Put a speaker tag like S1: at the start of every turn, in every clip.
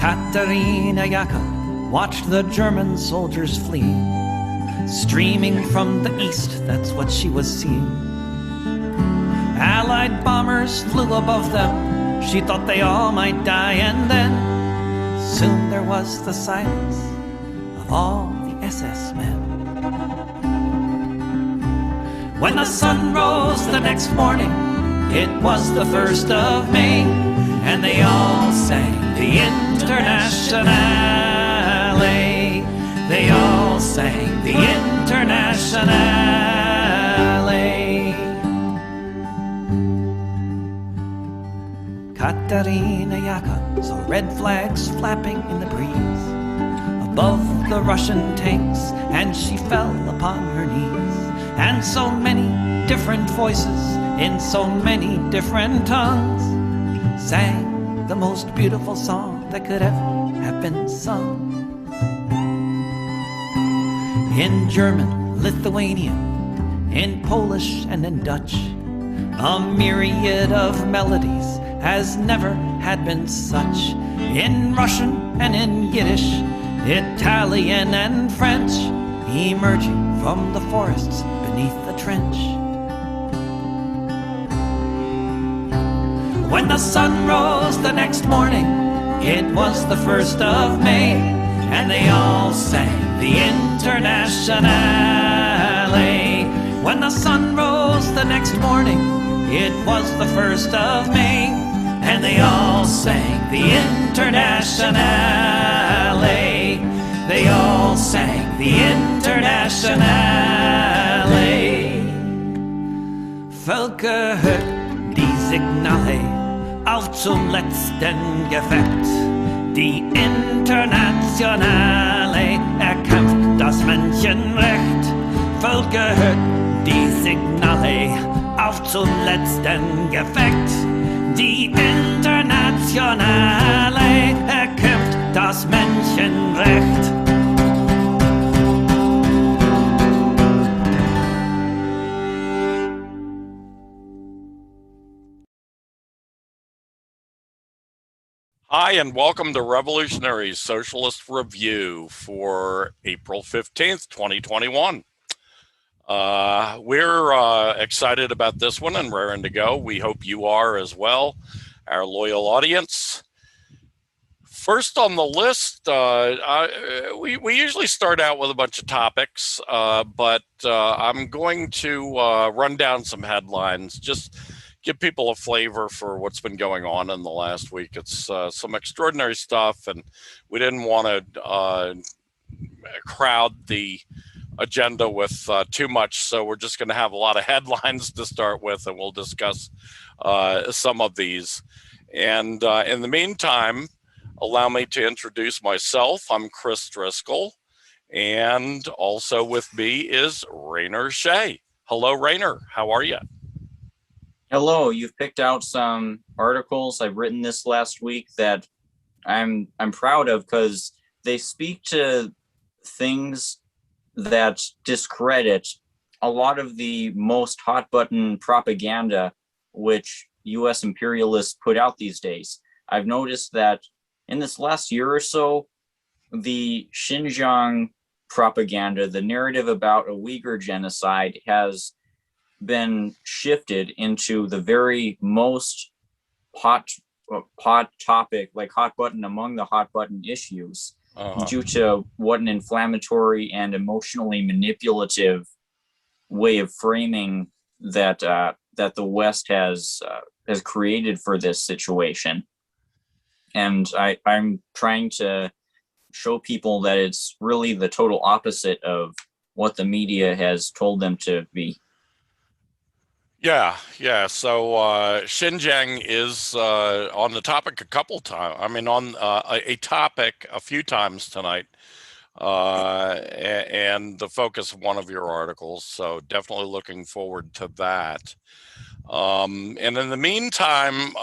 S1: Katerina Yaka watched the German soldiers flee. Streaming from the east, that's what she was seeing. Allied bombers flew above them. She thought they all might die, and then soon there was the silence of all the SS men. When the sun rose the next morning, it was the 1st of May, and they all sang the Internationale. They all sang the Internationale. Katerina Yaka saw red flags flapping in the breeze above the Russian tanks, and she fell upon her knees. And so many different voices in so many different tongues sang the most beautiful song that could ever have been sung. In German, Lithuanian, in Polish and in Dutch, a myriad of melodies has never had been such. In Russian and in Yiddish, Italian and French, emerging from the forests beneath the trench. When the sun rose the next morning, it was the 1st of May, and they all sang the Internationale. When the sun rose the next morning, it was the 1st of May, and they all sang the Internationale. They all sang the Internationale. Völker hört die Signale auf zum letzten Gefecht. Die Internationale erkämpft das Menschenrecht. Völker hört die Signale auf zum letzten Gefecht. Die Internationale erkämpft das Menschenrecht.
S2: Hi, and welcome to Revolutionary Socialist Review for April 15th, 2021. We're excited about this one and raring to go. We hope you are as well, our loyal audience. First on the list, we usually start out with a bunch of topics, but I'm going to run down some headlines, just give people a flavor for what's been going on in the last week. It's some extraordinary stuff, and we didn't want to crowd the agenda with too much, so we're just going to have a lot of headlines to start with, and we'll discuss some of these. And in the meantime, allow me to introduce myself. I'm Chris Driscoll, and also with me is Rainer Shea. Hello, Rainer. How are you?
S3: Hello. You've picked out some articles I've written this last week that I'm proud of, because they speak to things that discredit a lot of the most hot button propaganda which US imperialists put out these days. I've noticed that in this last year or so, the Xinjiang propaganda, the narrative about a Uyghur genocide, has been shifted into the very most hot topic, like hot button among the hot button issues, due to what an inflammatory and emotionally manipulative way of framing that that the West has created for this situation. And I'm trying to show people that it's really the total opposite of what the media has told them to be.
S2: Yeah. So Xinjiang is on the topic a couple times. I mean, on a topic a few times tonight, and the focus of one of your articles. So definitely looking forward to that. And in the meantime,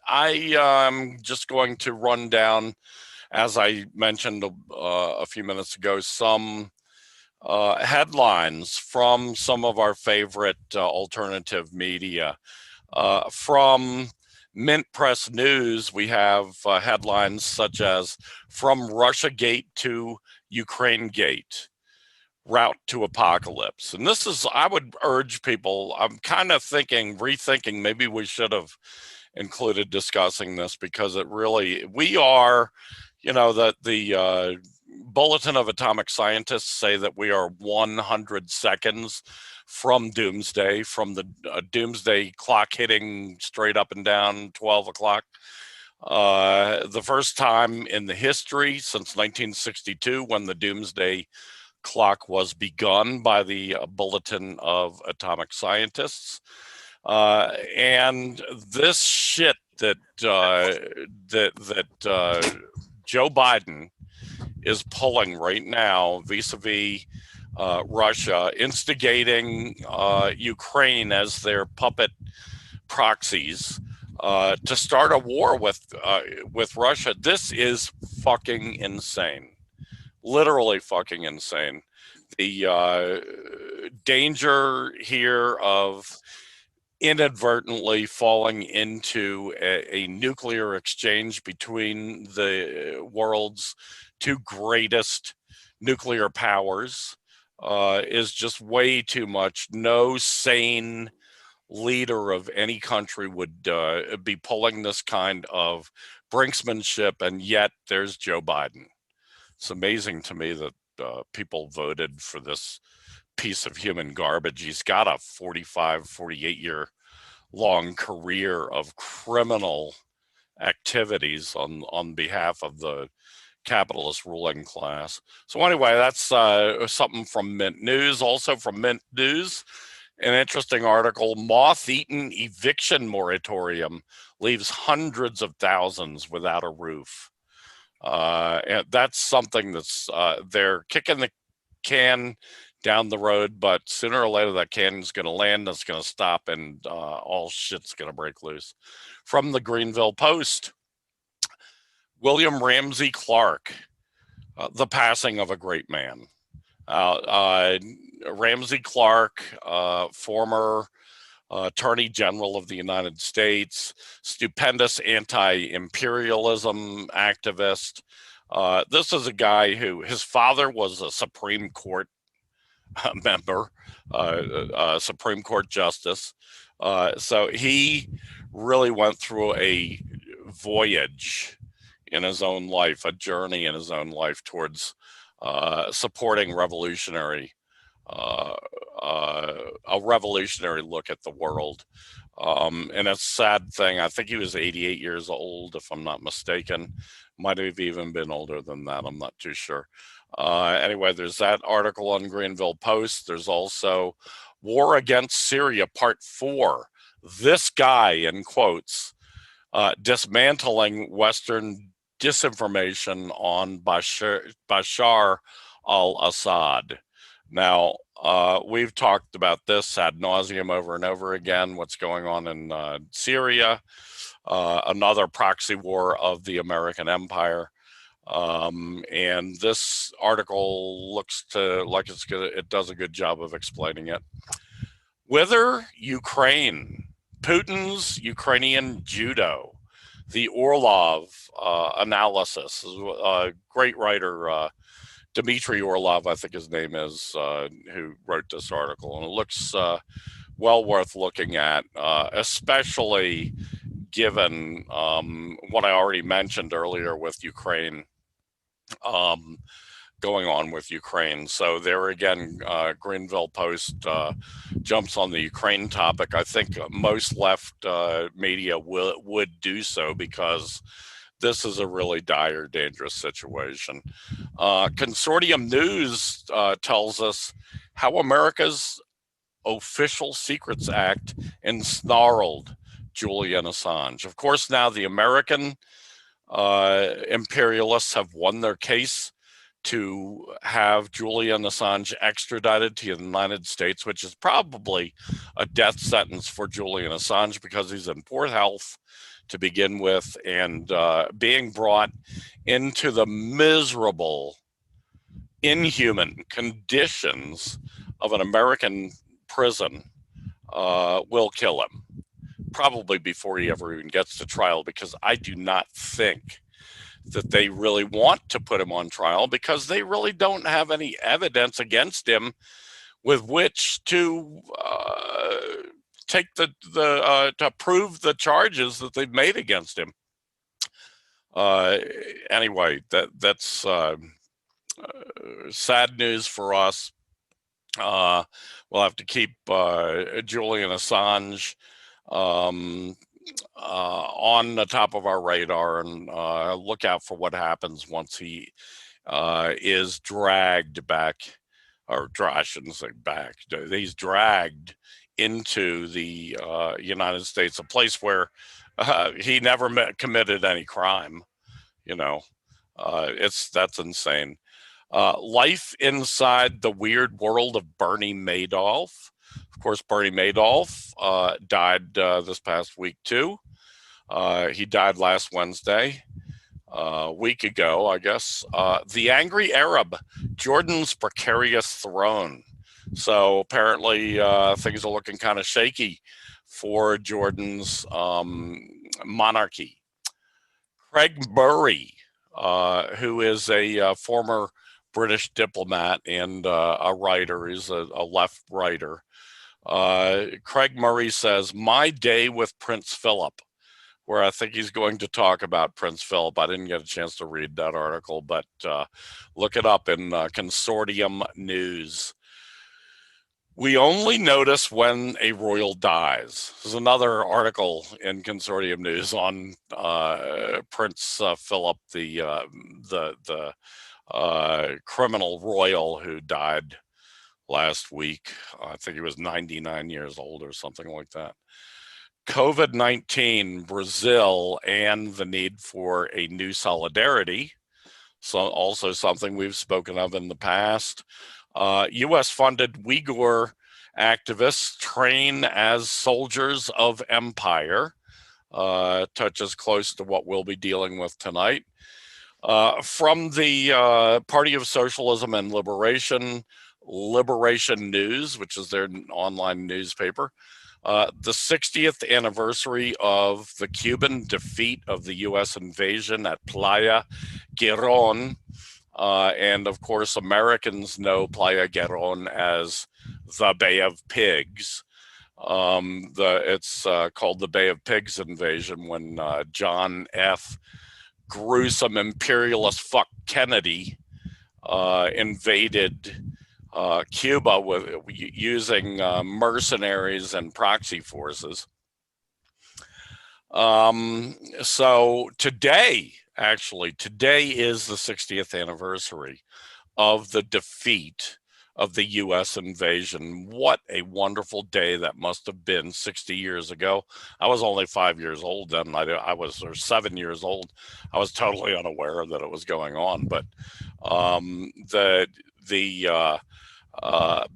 S2: I am just going to run down, as I mentioned a few minutes ago, some headlines from some of our favorite alternative media. From MintPressNews, we have headlines such as "From RussiaGate to UkraineGate, Route to Apocalypse." And this is, I would urge people, I'm kind of rethinking, maybe we should have included discussing this, because it really, we are, that the Bulletin of Atomic Scientists say that we are 100 seconds from doomsday, from the doomsday clock hitting straight up and down 12 o'clock. The first time in the history since 1962, when the doomsday clock was begun by the Bulletin of Atomic Scientists. And this shit that Joe Biden is pulling right now vis-a-vis Russia, instigating Ukraine as their puppet proxies to start a war with Russia. This is fucking insane. Literally fucking insane. The danger here of inadvertently falling into a nuclear exchange between the world's two greatest nuclear powers is just way too much. No sane leader of any country would be pulling this kind of brinksmanship, and yet there's Joe Biden. It's amazing to me that people voted for this piece of human garbage. He's got a 48 year long career of criminal activities on behalf of the capitalist ruling class. So anyway, that's something from Mint News. Also from Mint News, an interesting article: Moth-Eaten eviction moratorium leaves hundreds of thousands without a roof. And that's something that's they're kicking the can down the road, but sooner or later that can is going to land, it's going to stop, and all shit's going to break loose. From the Greanville Post, William Ramsey Clark, the passing of a great man. Ramsey Clark, former Attorney General of the United States, stupendous anti-imperialism activist. This is a guy who, his father was a Supreme Court member, Supreme Court justice. So he really went through a voyage in his own life, a journey in his own life towards supporting a revolutionary look at the world. And it's a sad thing. I think he was 88 years old, if I'm not mistaken. Might have even been older than that. I'm not too sure. Anyway, there's that article on Greanville Post. There's also War Against Syria, Part 4. This guy, in quotes, dismantling Western disinformation on Bashar al-Assad. Now, we've talked about this ad nauseum over and over again, what's going on in Syria, another proxy war of the American empire. And this article looks like it does a good job of explaining it. Whither, Ukraine, Putin's Ukrainian Judo, the Orlov analysis. A great writer, Dmitry Orlov, I think his name is, who wrote this article, and it looks well worth looking at, especially given what I already mentioned earlier with Ukraine, going on with Ukraine. So there again, Greanville Post jumps on the Ukraine topic. I think most left media would do so, because this is a really dire, dangerous situation. Consortiumnews tells us how America's Official Secrets Act ensnarled Julian Assange. Of course, now the American imperialists have won their case to have Julian Assange extradited to the United States, which is probably a death sentence for Julian Assange, because he's in poor health to begin with, and being brought into the miserable, inhuman conditions of an American prison will kill him. probably before he ever even gets to trial, because I do not think that they really want to put him on trial, because they really don't have any evidence against him with which to take to prove the charges that they've made against him. Anyway, that's sad news for us. We'll have to keep Julian Assange on the top of our radar, and look out for what happens once he is dragged back, or I shouldn't say back, he's dragged into the United States, a place where he never committed any crime. You know, that's insane. Life inside the weird world of Bernie Madoff. Of course, Bernie Madoff died this past week too. He died last Wednesday, a week ago, I guess. The Angry Arab, Jordan's precarious throne. So apparently things are looking kind of shaky for Jordan's monarchy. Craig Murray, who is a former British diplomat and a writer, he's a left writer. Craig Murray says, "My day with Prince Philip," where I think he's going to talk about Prince Philip. I didn't get a chance to read that article, but look it up in Consortiumnews. We only notice when a royal dies. There's another article in Consortiumnews on Prince Philip, the criminal royal who died last week. I think he was 99 years old or something like that. COVID-19, Brazil, and the need for a new solidarity. So also something we've spoken of in the past. U.S.-funded Uyghur activists train as soldiers of empire. Touches close to what we'll be dealing with tonight. From the Party of Socialism and Liberation, Liberation News, which is their online newspaper, the 60th anniversary of the Cuban defeat of the U.S. invasion at Playa Girón. And of course, Americans know Playa Girón as the Bay of Pigs. It's called the Bay of Pigs invasion when John F. gruesome imperialist fuck Kennedy invaded Cuba using mercenaries and proxy forces. So today is the 60th anniversary of the defeat of the U.S. invasion. What a wonderful day that must have been 60 years ago. I was only 5 years old then. I was, or 7 years old. I was totally unaware that it was going on. But the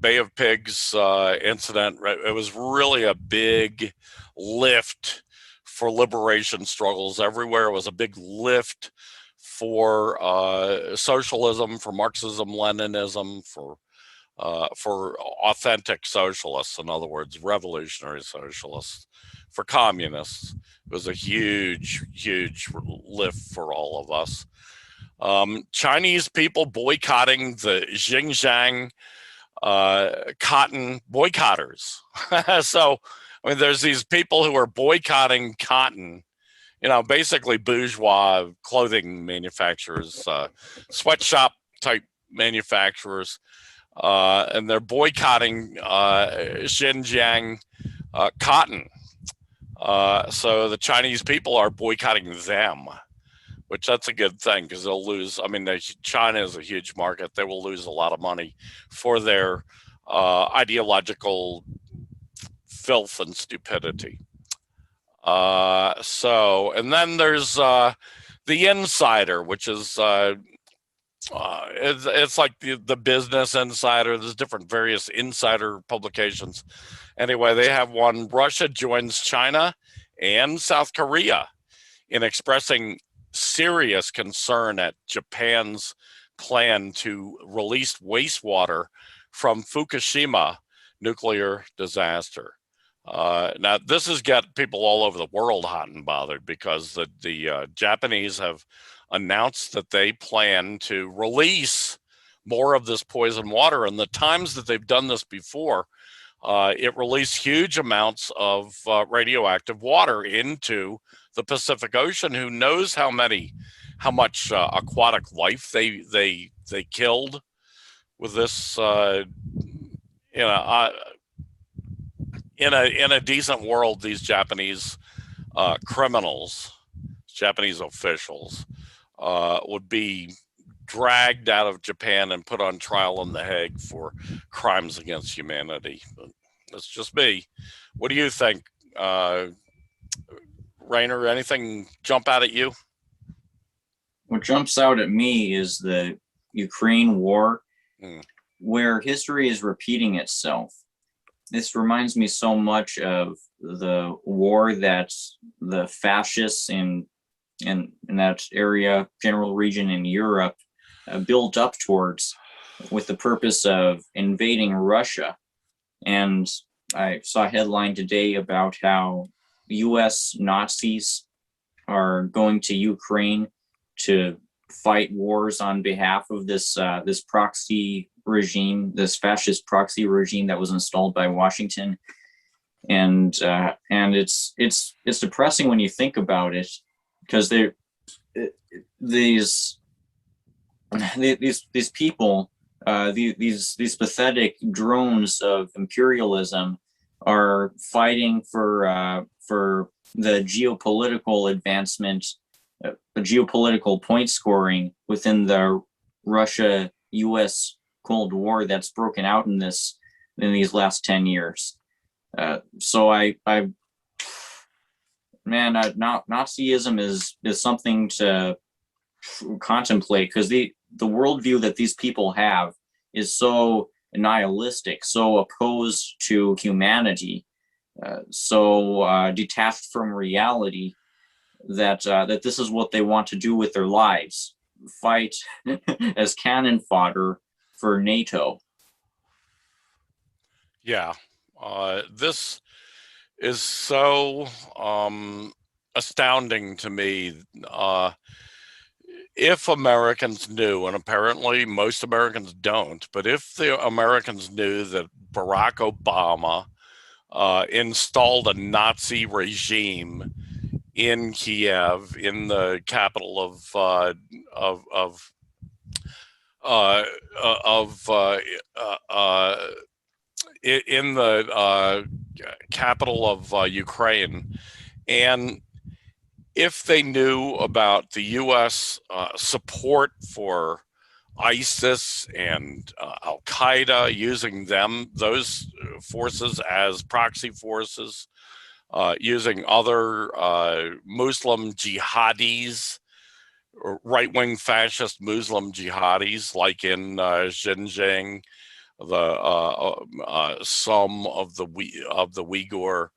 S2: Bay of Pigs incident, it was really a big lift for liberation struggles everywhere. It was a big lift for socialism, for Marxism, Leninism, for authentic socialists, in other words, revolutionary socialists, for communists. It was a huge, huge lift for all of us. Chinese people boycotting the Xinjiang cotton boycotters. So, I mean, there's these people who are boycotting cotton, you know, basically bourgeois clothing manufacturers, sweatshop type manufacturers, and they're boycotting Xinjiang cotton. So the Chinese people are boycotting them, which that's a good thing because they'll lose. I mean, China is a huge market. They will lose a lot of money for their ideological filth and stupidity. And then there's the Insider, which is it's like the Business Insider. There's different various insider publications. Anyway, they have one. Russia joins China and South Korea in expressing serious concern at Japan's plan to release wastewater from Fukushima nuclear disaster. Now, this has got people all over the world hot and bothered because the Japanese have announced that they plan to release more of this poison water. And the times that they've done this before, it released huge amounts of radioactive water into the Pacific Ocean. Who knows how much aquatic life they killed with this, in a decent world, these Japanese criminals, Japanese officials, would be dragged out of Japan and put on trial in The Hague for crimes against humanity. But that's just me. What do you think, Rainer? Anything jump out at you?
S3: What jumps out at me is the Ukraine war, where history is repeating itself. This reminds me so much of the war that the fascists in that area, general region in Europe, built up towards with the purpose of invading Russia. And I saw a headline today about how US Nazis are going to Ukraine to fight wars on behalf of this proxy regime, this fascist proxy regime that was installed by Washington. And it's depressing when you think about it, because these people, these pathetic drones of imperialism are fighting for the geopolitical advancement, geopolitical point scoring within the Russia-US Cold War that's broken out in these last 10 years. So Nazism is something to contemplate, because the worldview that these people have is so nihilistic, so opposed to humanity, so detached from reality, that this is what they want to do with their lives: fight as cannon fodder for NATO.
S2: Yeah, this is so astounding to me. If Americans knew, and apparently most Americans don't, but if the Americans knew that Barack Obama installed a Nazi regime in Kiev, in the capital in the capital of Ukraine, and if they knew about the U.S. Support for ISIS and al-Qaeda, using those forces as proxy forces, using other Muslim jihadis, right-wing fascist Muslim jihadis, like in Xinjiang, some of the Uyghur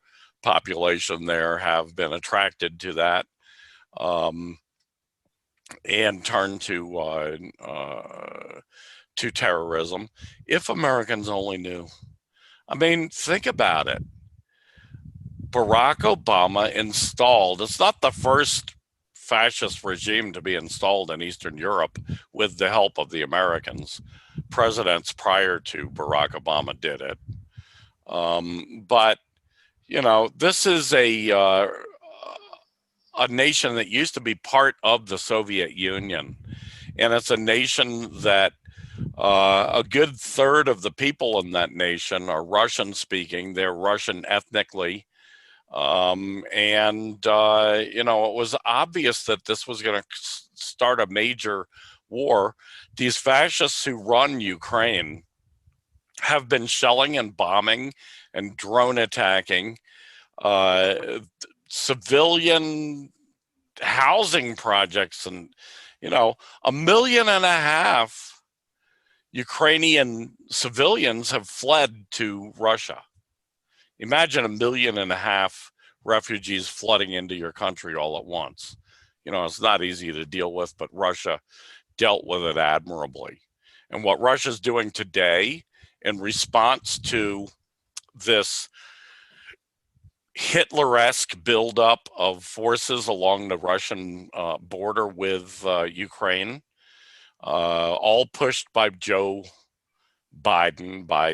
S2: population there have been attracted to that, and turned to terrorism. If Americans only knew. I mean, think about it. Barack Obama installed, it's not the first fascist regime to be installed in Eastern Europe with the help of the Americans. Presidents prior to Barack Obama did it. But, you know, this is a nation that used to be part of the Soviet Union. And it's a nation that a good third of the people in that nation are Russian speaking. They're Russian ethnically. You know, it was obvious that this was going to start a major war. These fascists who run Ukraine have been shelling and bombing and drone attacking civilian housing projects, and, you know, 1.5 million Ukrainian civilians have fled to Russia. Imagine 1.5 million refugees flooding into your country all at once. You know, it's not easy to deal with, but Russia dealt with it admirably. And what Russia's doing today in response to this Hitler-esque buildup of forces along the Russian border with Ukraine, all pushed by Joe Biden, by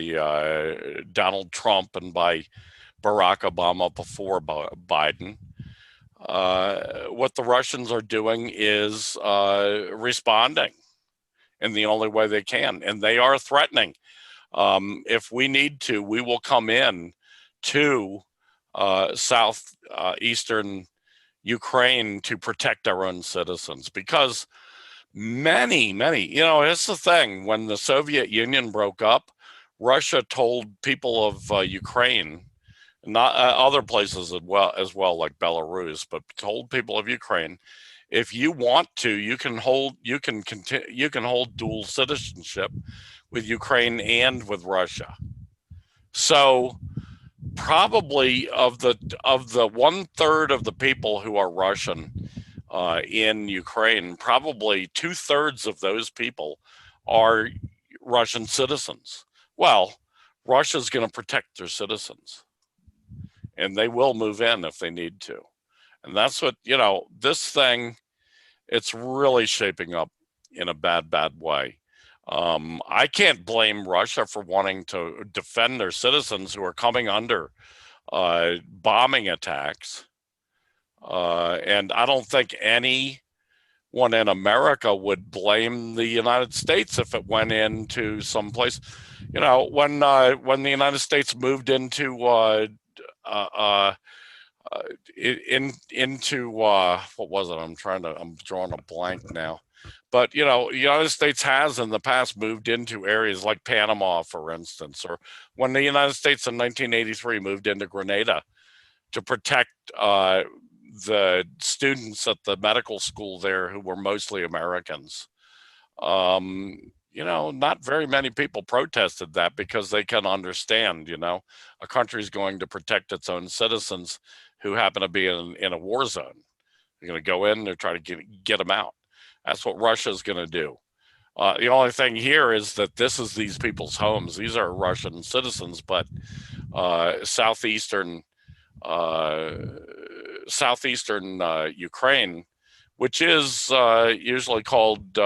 S2: Donald Trump, and by Barack Obama before Biden. What the Russians are doing is responding in the only way they can, and they are threatening. If we need to, we will come in to southeastern Ukraine to protect our own citizens, because many, it's the thing. When the Soviet Union broke up, Russia told people of Ukraine, not other places as well, like Belarus, but told people of Ukraine, if you want to, you can hold dual citizenship with Ukraine and with Russia. So probably of the 1/3 of the people who are Russian in Ukraine, probably 2/3 of those people are Russian citizens. Well, Russia's going to protect their citizens, and they will move in if they need to. And that's what, this thing, it's really shaping up in a bad way. I can't blame Russia for wanting to defend their citizens who are coming under bombing attacks. And I don't think anyone in America would blame the United States if it went into some place. When the United States moved into what was it? I'm drawing a blank now. But, the United States has in the past moved into areas like Panama, for instance, or when the United States in 1983 moved into Grenada to protect the students at the medical school there who were mostly Americans. Not very many people protested that, because they can understand, a country's going to protect its own citizens who happen to be in a war zone. They're going to go in, they're trying to get them out. That's what Russia's going to do. The only thing here is that this is these people's homes. These are Russian citizens, but southeastern Ukraine, which is usually called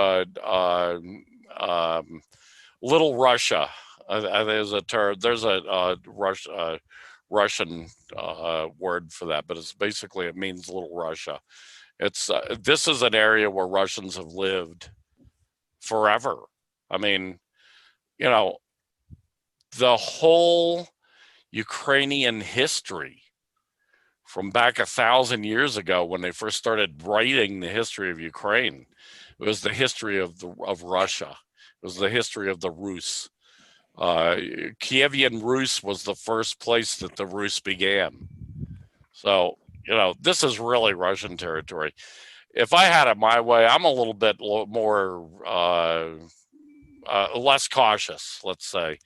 S2: Little Russia. There's a term. There's a Russian word for that, but it means Little Russia. This is an area where Russians have lived forever. I mean, the whole Ukrainian history from back 1,000 years ago, when they first started writing the history of Ukraine, it was the history of Russia. It was the history of the Rus. Kievian Rus was the first place that the Rus began. So, this is really Russian territory. If I had it my way, I'm a little bit more less cautious, let's say,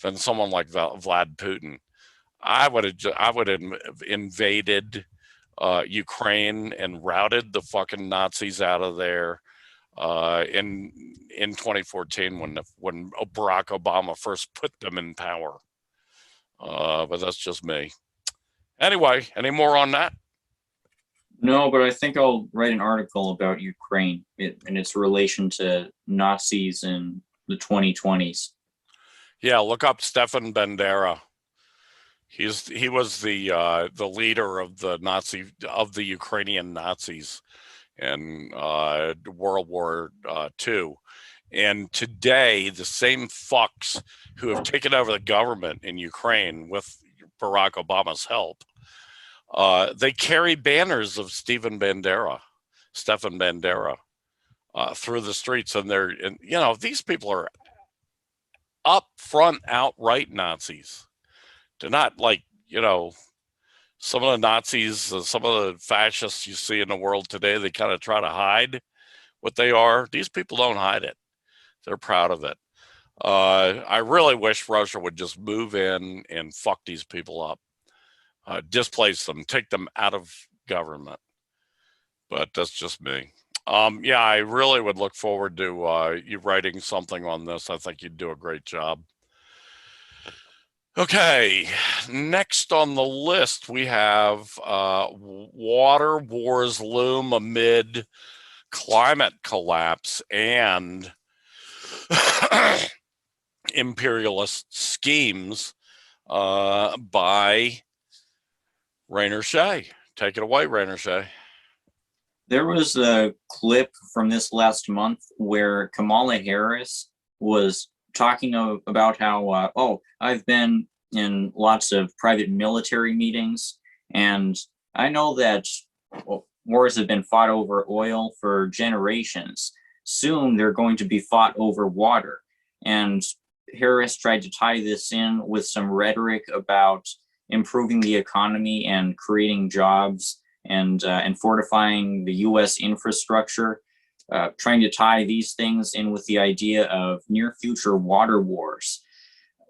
S2: than someone like Vlad Putin. I would have invaded Ukraine and routed the fucking Nazis out of there in 2014 when Barack Obama first put them in power. But that's just me. Anyway, any more on that?
S3: No, but I think I'll write an article about Ukraine and its relation to Nazis in the 2020s.
S2: Yeah, look up Stefan Bandera. He was the leader of the Ukrainian Nazis in World War II. And today, the same fucks who have taken over the government in Ukraine with Barack Obama's help, they carry banners of Stefan Bandera through the streets, and these people are up front, outright Nazis. They're not like, some of the Nazis, some of the fascists you see in the world today, they kind of try to hide what they are. These people don't hide it. They're proud of it. I really wish Russia would just move in and fuck these people up. Displace them, take them out of government. But that's just me. Yeah, I really would look forward to you writing something on this. I think you'd do a great job. Okay, next on the list we have water wars loom amid climate collapse and imperialist schemes by Rainer Shea. Take it away, Rainer Shea.
S3: There was a clip from this last month where Kamala Harris was talking about how, I've been in lots of private military meetings, and I know that wars have been fought over oil for generations. Soon they're going to be fought over water. And Harris tried to tie this in with some rhetoric about improving the economy and creating jobs and fortifying the U.S. infrastructure, trying to tie these things in with the idea of near future water wars,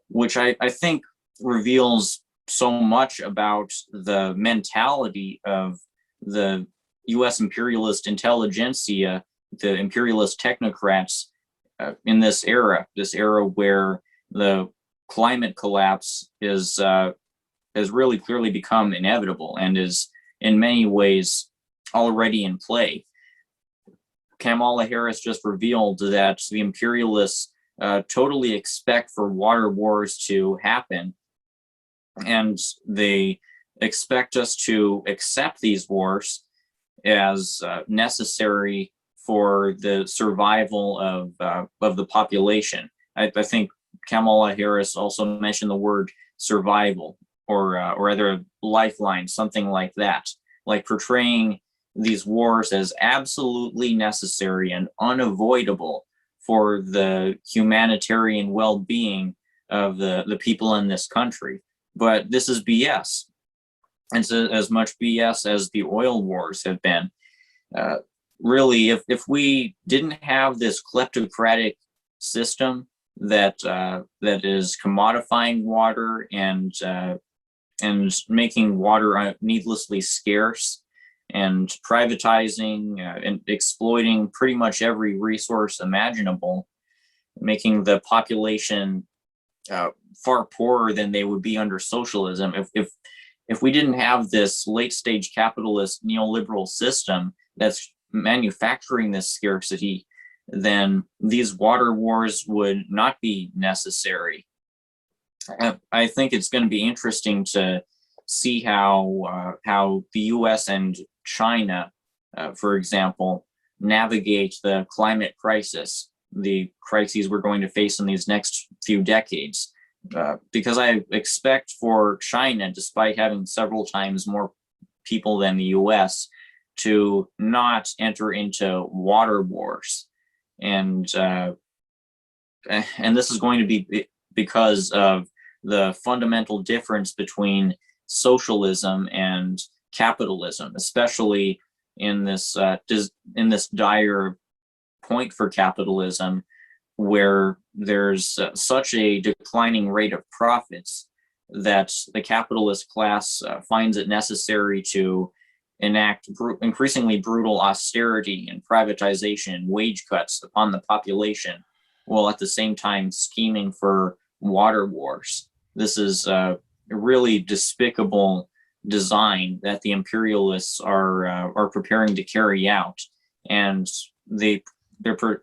S3: which I think reveals so much about the mentality of the U.S. imperialist intelligentsia, the imperialist technocrats in this era where the climate collapse has really clearly become inevitable and is in many ways already in play. Kamala Harris just revealed that the imperialists totally expect for water wars to happen, and they expect us to accept these wars as necessary for the survival of the population. I think Kamala Harris also mentioned the word survival, or rather lifeline, something like that, like portraying these wars as absolutely necessary and unavoidable for the humanitarian well-being of the people in this country. But this is BS. It's as much BS as the oil wars have been. Really, if we didn't have this kleptocratic system that is commodifying water and making water needlessly scarce and privatizing and exploiting pretty much every resource imaginable, making the population far poorer than they would be under socialism. If we didn't have this late stage capitalist neoliberal system that's manufacturing this scarcity, then these water wars would not be necessary. I think it's going to be interesting to see how the U.S. and China, for example, navigate the climate crisis, the crises we're going to face in these next few decades. Because I expect for China, despite having several times more people than the U.S., to not enter into water wars, and this is going to be because of the fundamental difference between socialism and capitalism, especially in this dire point for capitalism, where there's such a declining rate of profits that the capitalist class finds it necessary to enact increasingly brutal austerity and privatization and wage cuts upon the population, while at the same time scheming for water wars. This is a really despicable design that the imperialists are preparing to carry out, and they're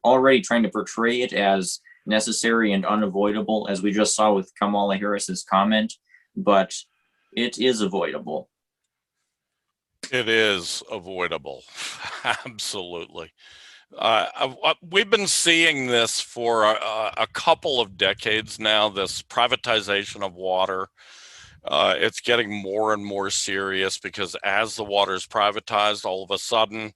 S3: already trying to portray it as necessary and unavoidable, as we just saw with Kamala Harris's comment, but it is avoidable.
S2: It is avoidable. Absolutely. We've been seeing this for a couple of decades now, this privatization of water. It's getting more and more serious because as the water is privatized, all of a sudden,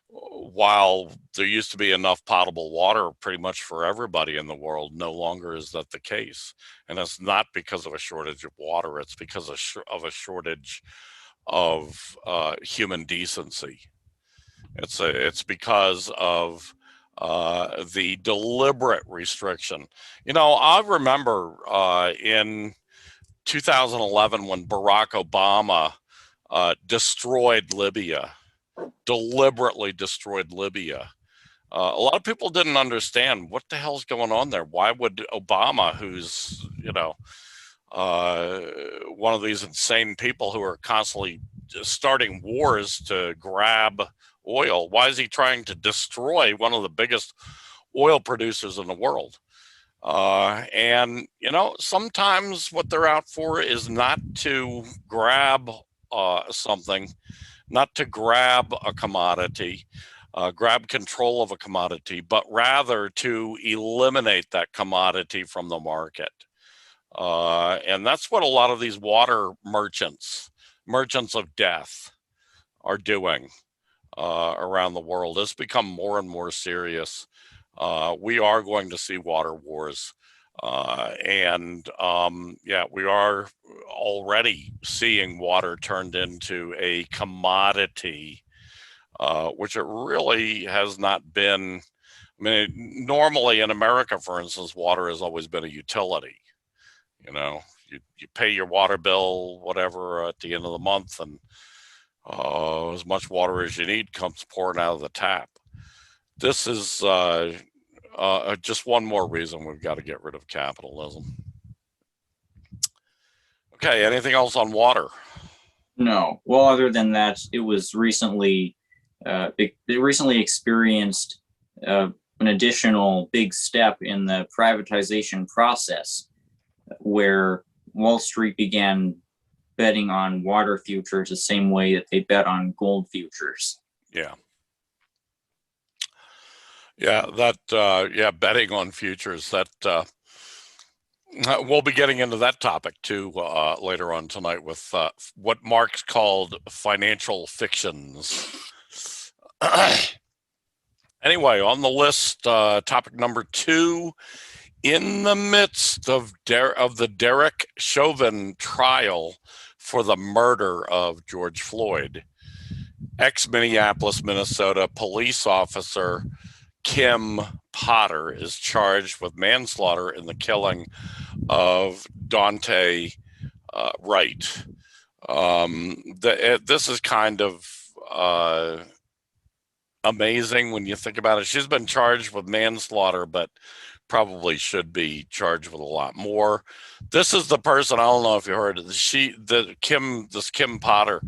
S2: while there used to be enough potable water pretty much for everybody in the world, no longer is that the case. And it's not because of a shortage of water, it's because of a shortage of human decency. It's because of the deliberate restriction. You know, I remember in 2011 when Barack Obama destroyed Libya, deliberately destroyed Libya. A lot of people didn't understand what the hell's going on there. Why would Obama, who's, you know, one of these insane people who are constantly starting wars to grab oil. Why is he trying to destroy one of the biggest oil producers in the world? And, you know, sometimes what they're out for is not to grab something, not to grab a commodity, grab control of a commodity, but rather to eliminate that commodity from the market. And that's what a lot of these water merchants of death, are doing around the world. It's become more and more serious. We are going to see water wars. Yeah, we are already seeing water turned into a commodity, which it really has not been. I mean, normally in America, for instance, water has always been a utility. You know, you pay your water bill, whatever, at the end of the month, and as much water as you need comes pouring out of the tap. This is just one more reason we've got to get rid of capitalism. Okay, anything else on water?
S3: No. Well, other than that, it was recently, it recently experienced an additional big step in the privatization process, where Wall Street began betting on water futures the same way that they bet on gold futures.
S2: Yeah. Yeah, that, betting on futures, that, we'll be getting into that topic too later on tonight with what Marx called financial fictions. Anyway, on the list, topic number 2, in the midst of the Derek Chauvin trial for the murder of George Floyd, ex-Minneapolis, Minnesota police officer Kim Potter is charged with manslaughter in the killing of Dante Wright. This is kind of amazing when you think about it. She's been charged with manslaughter, but probably should be charged with a lot more. This is the person, I don't know if you heard, this Kim Potter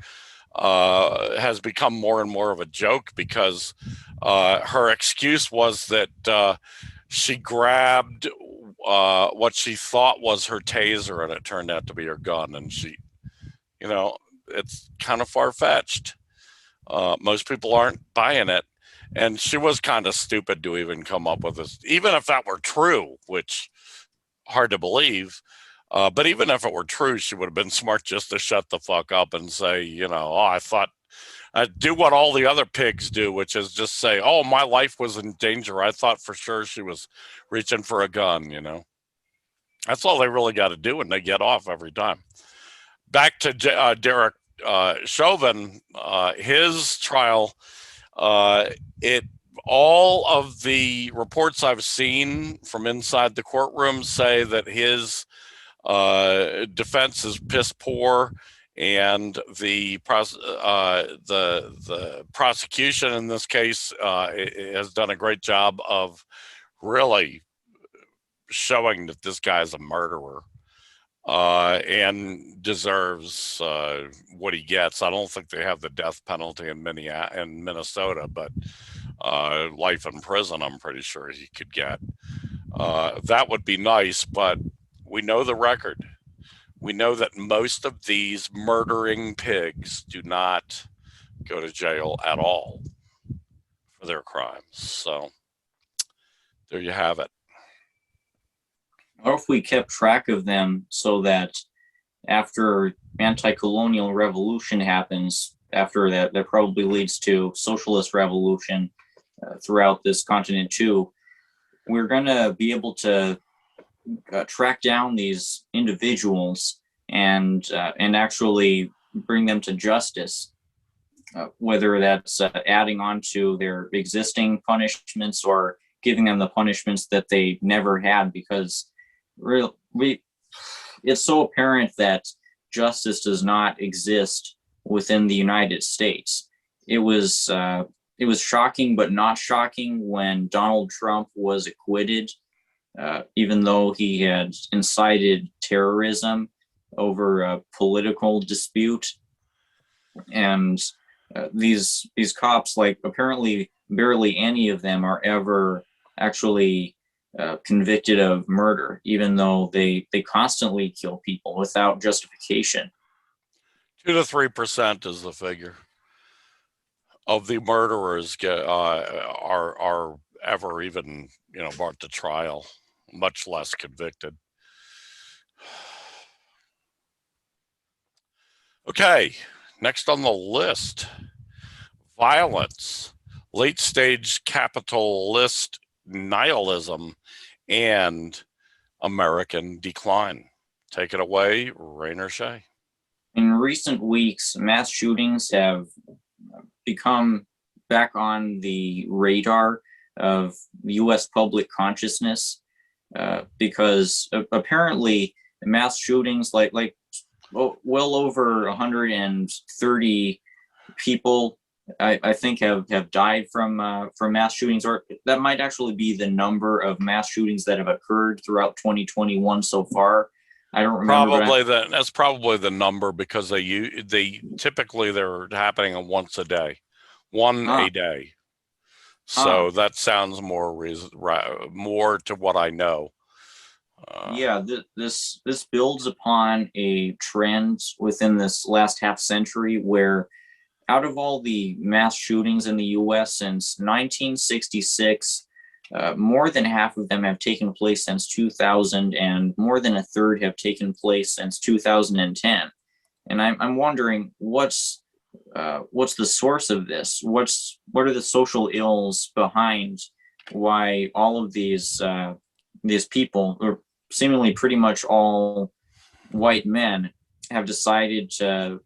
S2: has become more and more of a joke because her excuse was that she grabbed what she thought was her taser and it turned out to be her gun. And she, you know, it's kind of far-fetched. Most people aren't buying it. And she was kind of stupid to even come up with this, even if that were true, which hard to believe. But even if it were true, she would have been smart just to shut the fuck up and say, you know, oh, I thought I'd do what all the other pigs do, which is just say, oh, my life was in danger. I thought for sure she was reaching for a gun, you know. That's all they really got to do, and they get off every time. Back to Derek Chauvin, his trial, all of the reports I've seen from inside the courtroom say that his defense is piss poor, and the prosecution in this case has done a great job of really showing that this guy's a murderer and deserves what he gets. I don't think they have the death penalty in Minnesota, but life in prison, I'm pretty sure he could get. That would be nice, but we know the record. We know that most of these murdering pigs do not go to jail at all for their crimes. So there you have it.
S3: Or if we kept track of them so that after anti-colonial revolution happens, after that probably leads to socialist revolution throughout this continent too, we're going to be able to track down these individuals and actually bring them to justice, whether that's adding on to their existing punishments or giving them the punishments that they never had, because it's so apparent that justice does not exist within the United States. It was shocking, but not shocking when Donald Trump was acquitted, even though he had incited terrorism over a political dispute. And these cops, like, apparently barely any of them are ever actually convicted of murder, even though they constantly kill people without justification.
S2: 2 to 3% is the figure of the murderers are ever even brought to trial, much less convicted. Okay, next on the list, violence, late stage capitalist nihilism, and American decline. Take it away, Rainer Shea.
S3: In recent weeks, mass shootings have become back on the radar of U.S. public consciousness because apparently mass shootings, well over 130 people, I think have died from mass shootings, or that might actually be the number of mass shootings that have occurred throughout 2021 so far. I don't remember.
S2: That's probably the number, because they typically they're happening once a day, a day. So that sounds more to what I know.
S3: This builds upon a trend within this last half century where, out of all the mass shootings in the U.S. since 1966, more than half of them have taken place since 2000, and more than a third have taken place since 2010. And I'm wondering what's the source of this? What are the social ills behind why all of these people, or seemingly pretty much all white men, have decided to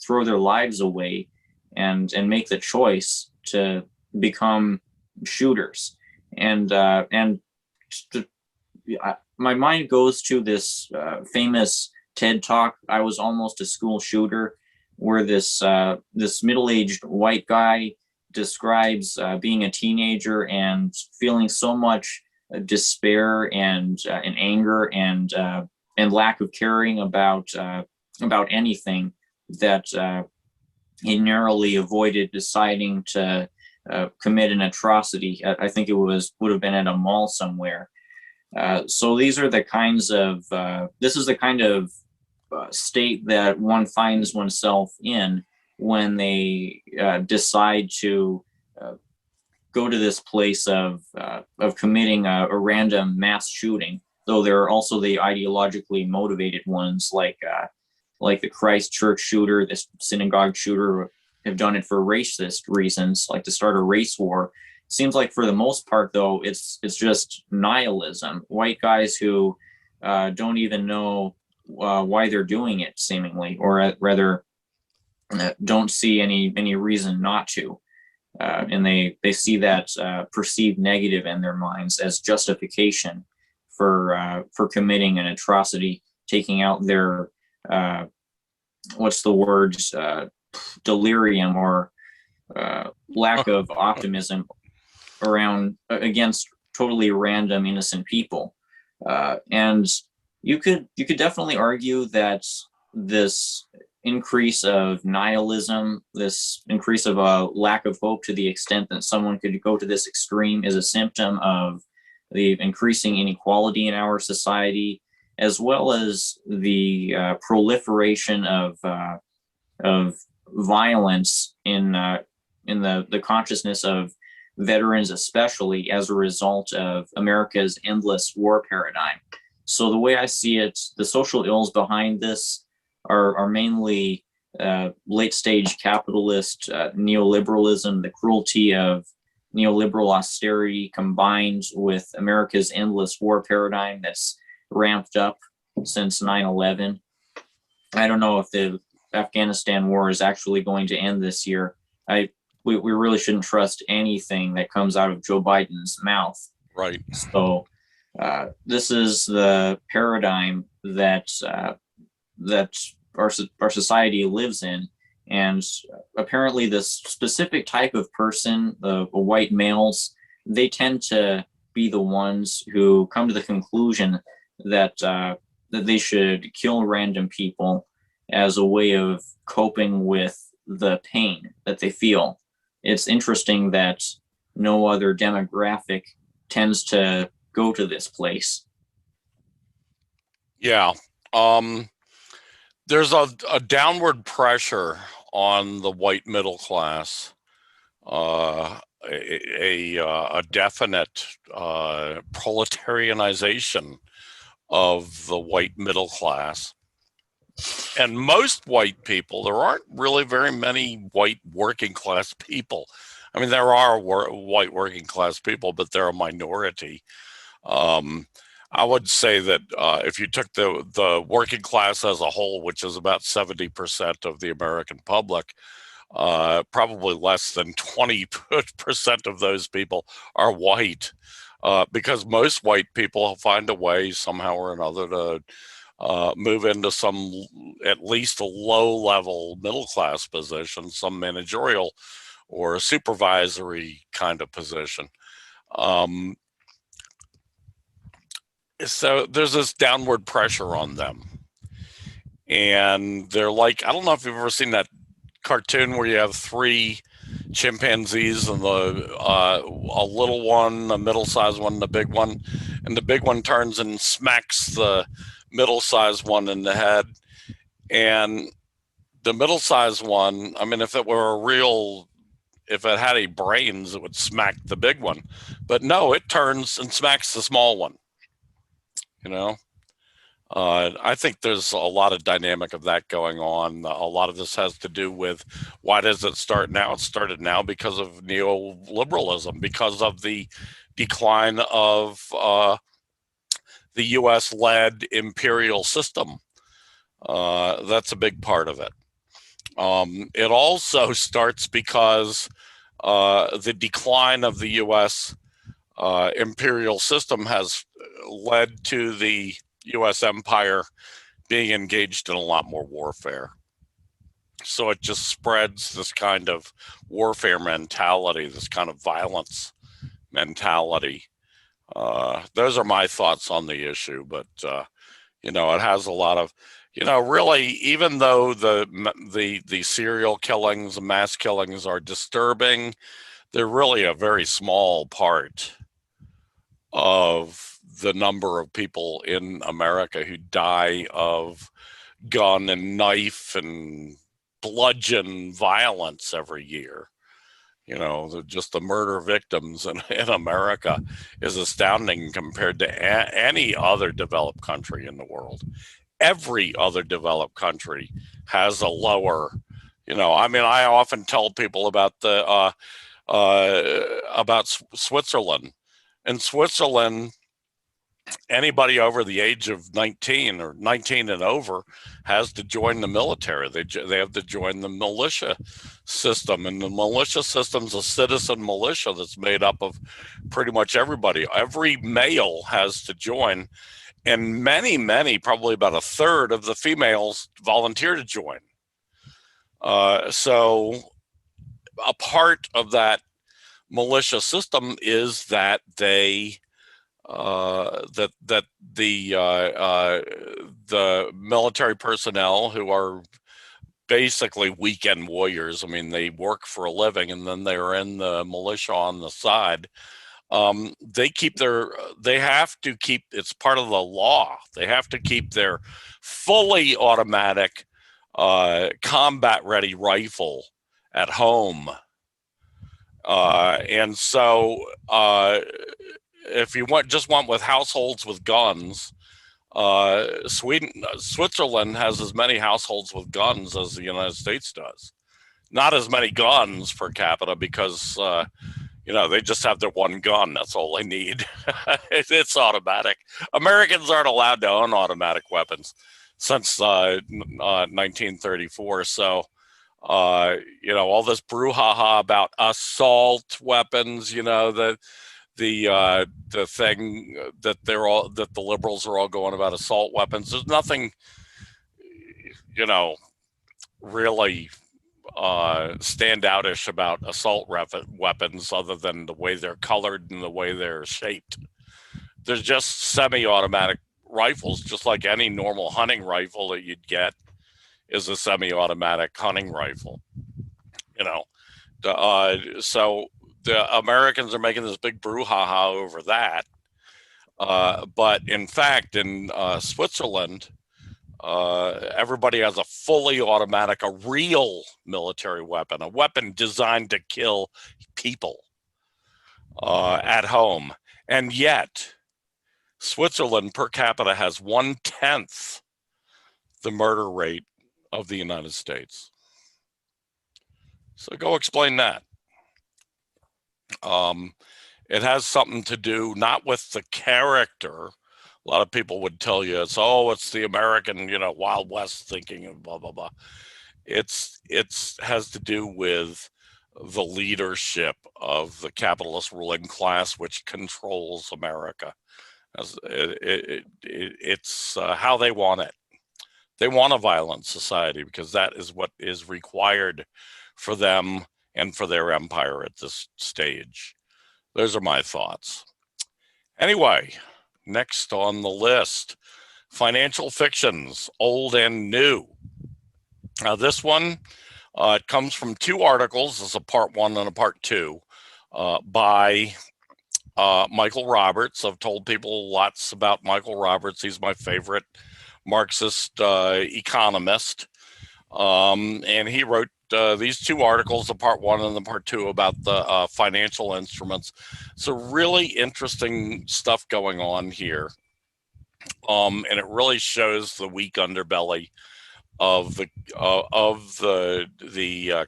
S3: throw their lives away and make the choice to become shooters? And my mind goes to this famous TED talk, "I Was Almost a School Shooter," where this middle-aged white guy describes being a teenager and feeling so much despair and anger and lack of caring about anything that he narrowly avoided deciding to commit an atrocity. I think it would have been at a mall somewhere. So these are the kinds of this is the kind of state that one finds oneself in when they decide to go to this place of committing a random mass shooting. Though there are also the ideologically motivated ones, like the Christchurch shooter, this synagogue shooter, have done it for racist reasons, like to start a race war. Seems like for the most part, though, it's just nihilism. White guys who don't even know why they're doing it, seemingly, or rather don't see any reason not to. And they see that perceived negative in their minds as justification for committing an atrocity, taking out their delirium or lack of optimism against totally random innocent people. And you could definitely argue that this increase of nihilism, this increase of a lack of hope, to the extent that someone could go to this extreme, is a symptom of the increasing inequality in our society, as well as the proliferation of violence in the consciousness of veterans, especially as a result of America's endless war paradigm. So the way I see it, the social ills behind this are mainly late stage capitalist neoliberalism, the cruelty of neoliberal austerity combined with America's endless war paradigm that's ramped up since 9/11. I don't know if the Afghanistan war is actually going to end this year. We really shouldn't trust anything that comes out of Joe Biden's mouth.
S2: Right.
S3: So this is the paradigm that our society lives in. And apparently this specific type of person, the white males, they tend to be the ones who come to the conclusion that that they should kill random people as a way of coping with the pain that they feel. It's interesting that no other demographic tends to go to this place.
S2: Yeah. There's a downward pressure on the white middle class, a definite proletarianization of the white middle class. And most white people, there aren't really very many white working class people. I mean, there are white working class people, but they're a minority. I would say that if you took the working class as a whole, which is about 70% of the American public, probably less than 20% of those people are white, because most white people find a way somehow or another to move into some, at least a low-level middle-class position, some managerial or supervisory kind of position. So there's this downward pressure on them. And they're like, I don't know if you've ever seen that cartoon where you have three chimpanzees and a little one, a middle-sized one, and a big one. And the big one turns and smacks the middle-sized one in the head. And the middle-sized one, I mean, if it had any brains, it would smack the big one. But no, it turns and smacks the small one. You know, I think there's a lot of dynamic of that going on. A lot of this has to do with, why does it start now? It started now because of neoliberalism, because of the decline of the US-led imperial system. That's a big part of it. It also starts because the decline of the US imperial system has led to the US empire being engaged in a lot more warfare. So it just spreads this kind of warfare mentality, this kind of violence mentality. Those are my thoughts on the issue, but you know, it has a lot of, you know, really, even though the serial killings, mass killings are disturbing, they're really a very small part of the number of people in America who die of gun and knife and bludgeon violence every year. You know, just the murder victims in America is astounding compared to any other developed country in the world. Every other developed country has a lower, you know, I mean, I often tell people about about Switzerland. In Switzerland, anybody over the age of 19 or 19 and over has to join the military. They have to join the militia system, and the militia system's a citizen militia that's made up of pretty much everybody. Every male has to join, and many, probably about a third of the females volunteer to join. So a part of that militia system is that they the military personnel, who are basically weekend warriors, I mean, they work for a living and then they're in the militia on the side. They have to keep, it's part of the law, they have to keep their fully automatic combat ready rifle at home. And so if you just want with households with guns, Switzerland has as many households with guns as the United States does. Not as many guns per capita because, you know, they just have their one gun. That's all they need. It's automatic. Americans aren't allowed to own automatic weapons since 1934. So, you know, all this brouhaha about assault weapons, you know, the thing that that the liberals are all going about assault weapons. There's nothing, you know, really standoutish about assault weapons other than the way they're colored and the way they're shaped. There's just semi-automatic rifles, just like any normal hunting rifle that you'd get, is a semi-automatic hunting rifle. You know, so the Americans are making this big brouhaha over that. But in fact, in Switzerland, everybody has a fully automatic, a real military weapon, a weapon designed to kill people at home. And yet, Switzerland per capita has 1/10 the murder rate of the United States. So go explain that. It has something to do not with the character. A lot of people would tell you it's the American, Wild West thinking of blah blah blah. It's has to do with the leadership of the capitalist ruling class, which controls America. It's how they want it. They want a violent society because that is what is required for them and for their empire at this stage. Those are my thoughts. Anyway, next on the list, financial fictions, old and new. Now this one, it comes from two articles. It's a part one and a part two by Michael Roberts. I've told people lots about Michael Roberts. He's my favorite Marxist economist. And he wrote these two articles, the part one and the part two, about the financial instruments. So really interesting stuff going on here. And it really shows the weak underbelly of the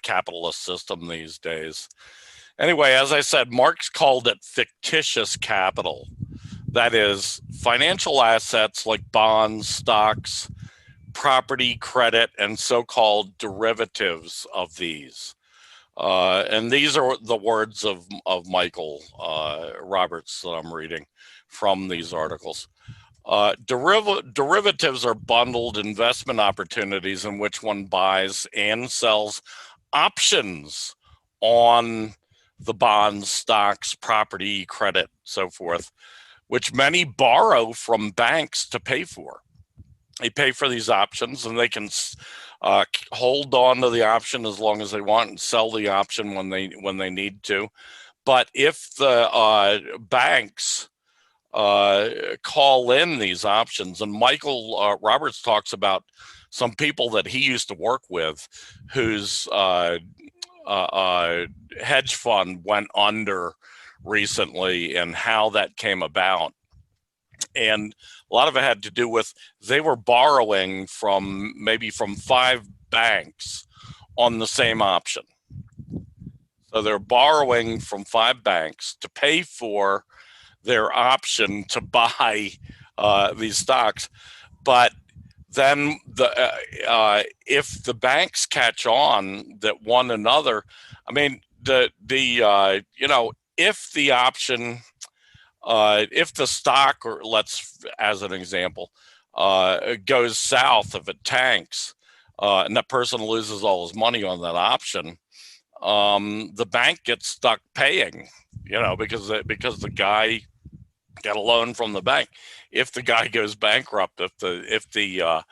S2: capitalist system these days. Anyway, as I said, Marx called it fictitious capital. That is, financial assets like bonds, stocks, property, credit, and so-called derivatives of these. And these are the words of Michael Roberts that I'm reading from these articles. Derivatives are bundled investment opportunities in which one buys and sells options on the bonds, stocks, property, credit, so forth, which many borrow from banks to pay for. They pay for these options and they can hold on to the option as long as they want and sell the option when they need to. But if the banks call in these options, and Michael Roberts talks about some people that he used to work with whose hedge fund went under recently and how that came about. And a lot of it had to do with they were borrowing from 5 banks on the same option. So they're borrowing from 5 banks to pay for their option to buy these stocks. But then if the banks catch on that one another, I mean, if the option, if the stock, or let's, as an example, goes south, if it tanks, and that person loses all his money on that option, the bank gets stuck paying, because the guy got a loan from the bank. If the guy goes bankrupt, if the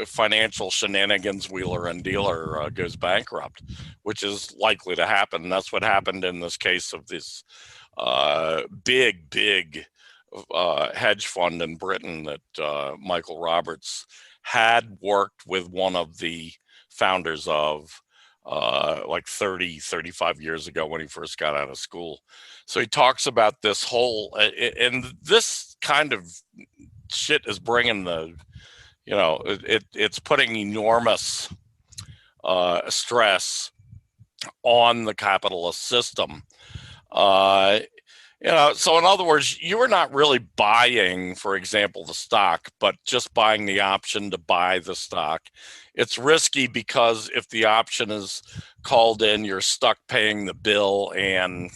S2: financial shenanigans wheeler and dealer goes bankrupt, which is likely to happen. That's what happened in this case of this big hedge fund in Britain that Michael Roberts had worked with one of the founders of like 35 years ago when he first got out of school. So he talks about this whole, and this kind of shit is bringing it's putting enormous stress on the capitalist system. So in other words, you are not really buying, for example, the stock, but just buying the option to buy the stock. It's risky because if the option is called in, you're stuck paying the bill, and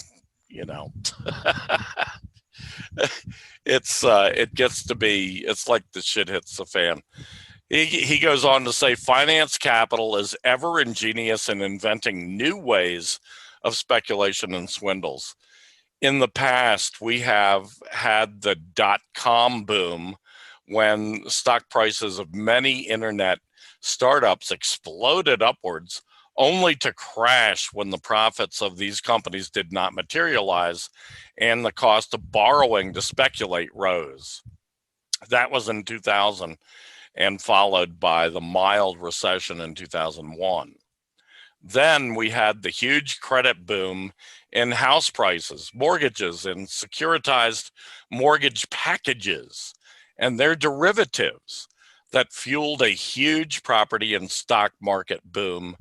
S2: it gets to be, it's like the shit hits the fan. He goes on to say, finance capital is ever ingenious in inventing new ways of speculation and swindles. In the past, we have had the .com boom, when stock prices of many internet startups exploded upwards, only to crash when the profits of these companies did not materialize and the cost of borrowing to speculate rose. That was in 2000 and followed by the mild recession in 2001. Then we had the huge credit boom in house prices, mortgages, and securitized mortgage packages and their derivatives that fueled a huge property and stock market boom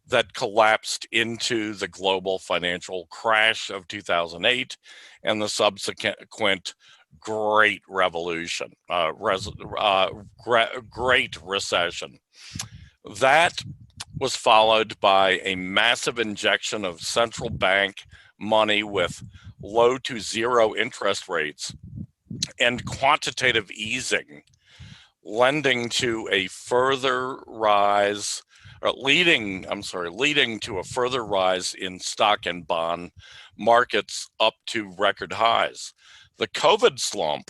S2: that collapsed into the global financial crash of 2008 and the subsequent Great Revolution, Great Recession. That was followed by a massive injection of central bank money with low to zero interest rates and quantitative easing, leading to a further rise in stock and bond markets up to record highs. The COVID slump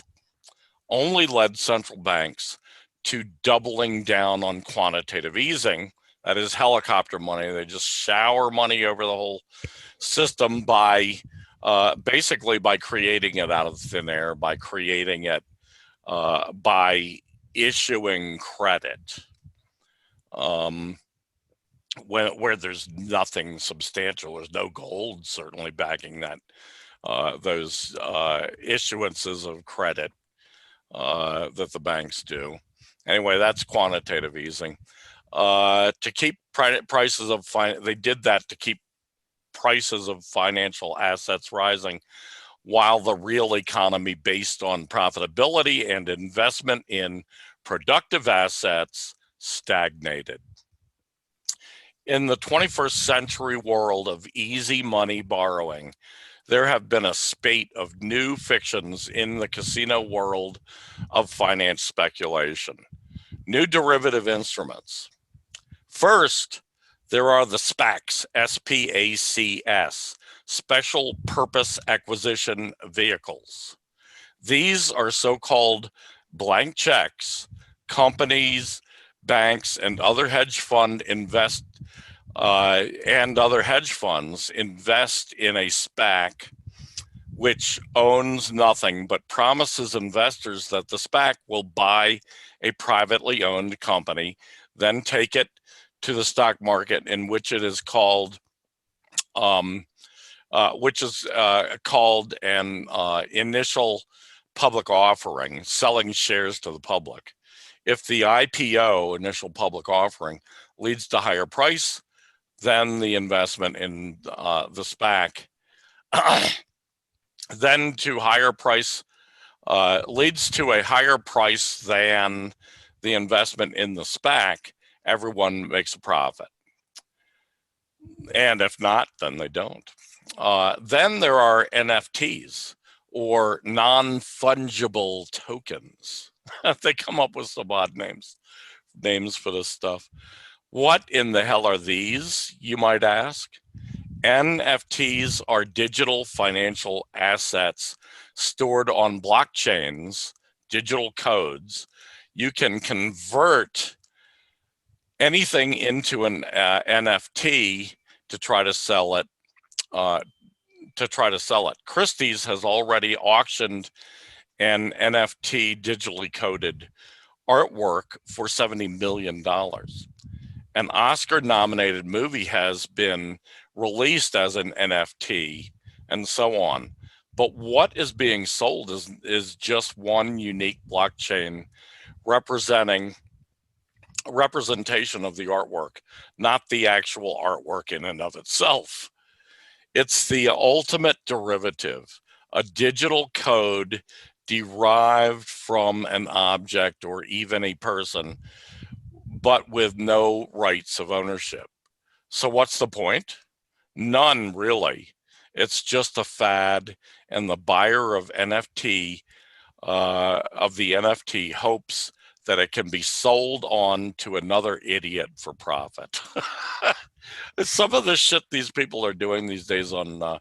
S2: only led central banks to doubling down on quantitative easing. That is helicopter money. They just shower money over the whole system by basically by creating it out of thin air, by creating it by issuing credit where there's nothing substantial. There's no gold certainly backing that those issuances of credit that the banks do. Anyway, that's quantitative easing. To keep prices of they did that to keep prices of financial assets rising, while the real economy based on profitability and investment in productive assets stagnated. In the 21st century world of easy money borrowing, there have been a spate of new fictions in the casino world of finance speculation, new derivative instruments. First, there are the SPACs, S-P-A-C-S, Special Purpose Acquisition Vehicles. These are so-called blank checks. Companies, banks, and other hedge funds invest in a SPAC which owns nothing but promises investors that the SPAC will buy a privately owned company, then take it to the stock market, in which it is called, an initial public offering, selling shares to the public. If the IPO, initial public offering, leads to higher price, then the investment in the SPAC, then to higher price, leads to a higher price than the investment in the SPAC, everyone makes a profit. And if not, then they don't. Then there are NFTs, or non-fungible tokens. They come up with some odd names for this stuff. What in the hell are these, you might ask? NFTs are digital financial assets stored on blockchains, digital codes. You can convert anything into an NFT to try to sell it. Christie's has already auctioned an NFT digitally coded artwork for $70 million. An Oscar-nominated movie has been released as an NFT, and so on. But what is being sold is just one unique blockchain representation of the artwork, not the actual artwork in and of itself. It's the ultimate derivative, a digital code derived from an object or even a person, but with no rights of ownership. So what's the point? None, really. It's just a fad, and the buyer of the NFT hopes that it can be sold on to another idiot for profit. Some of the shit these people are doing these days on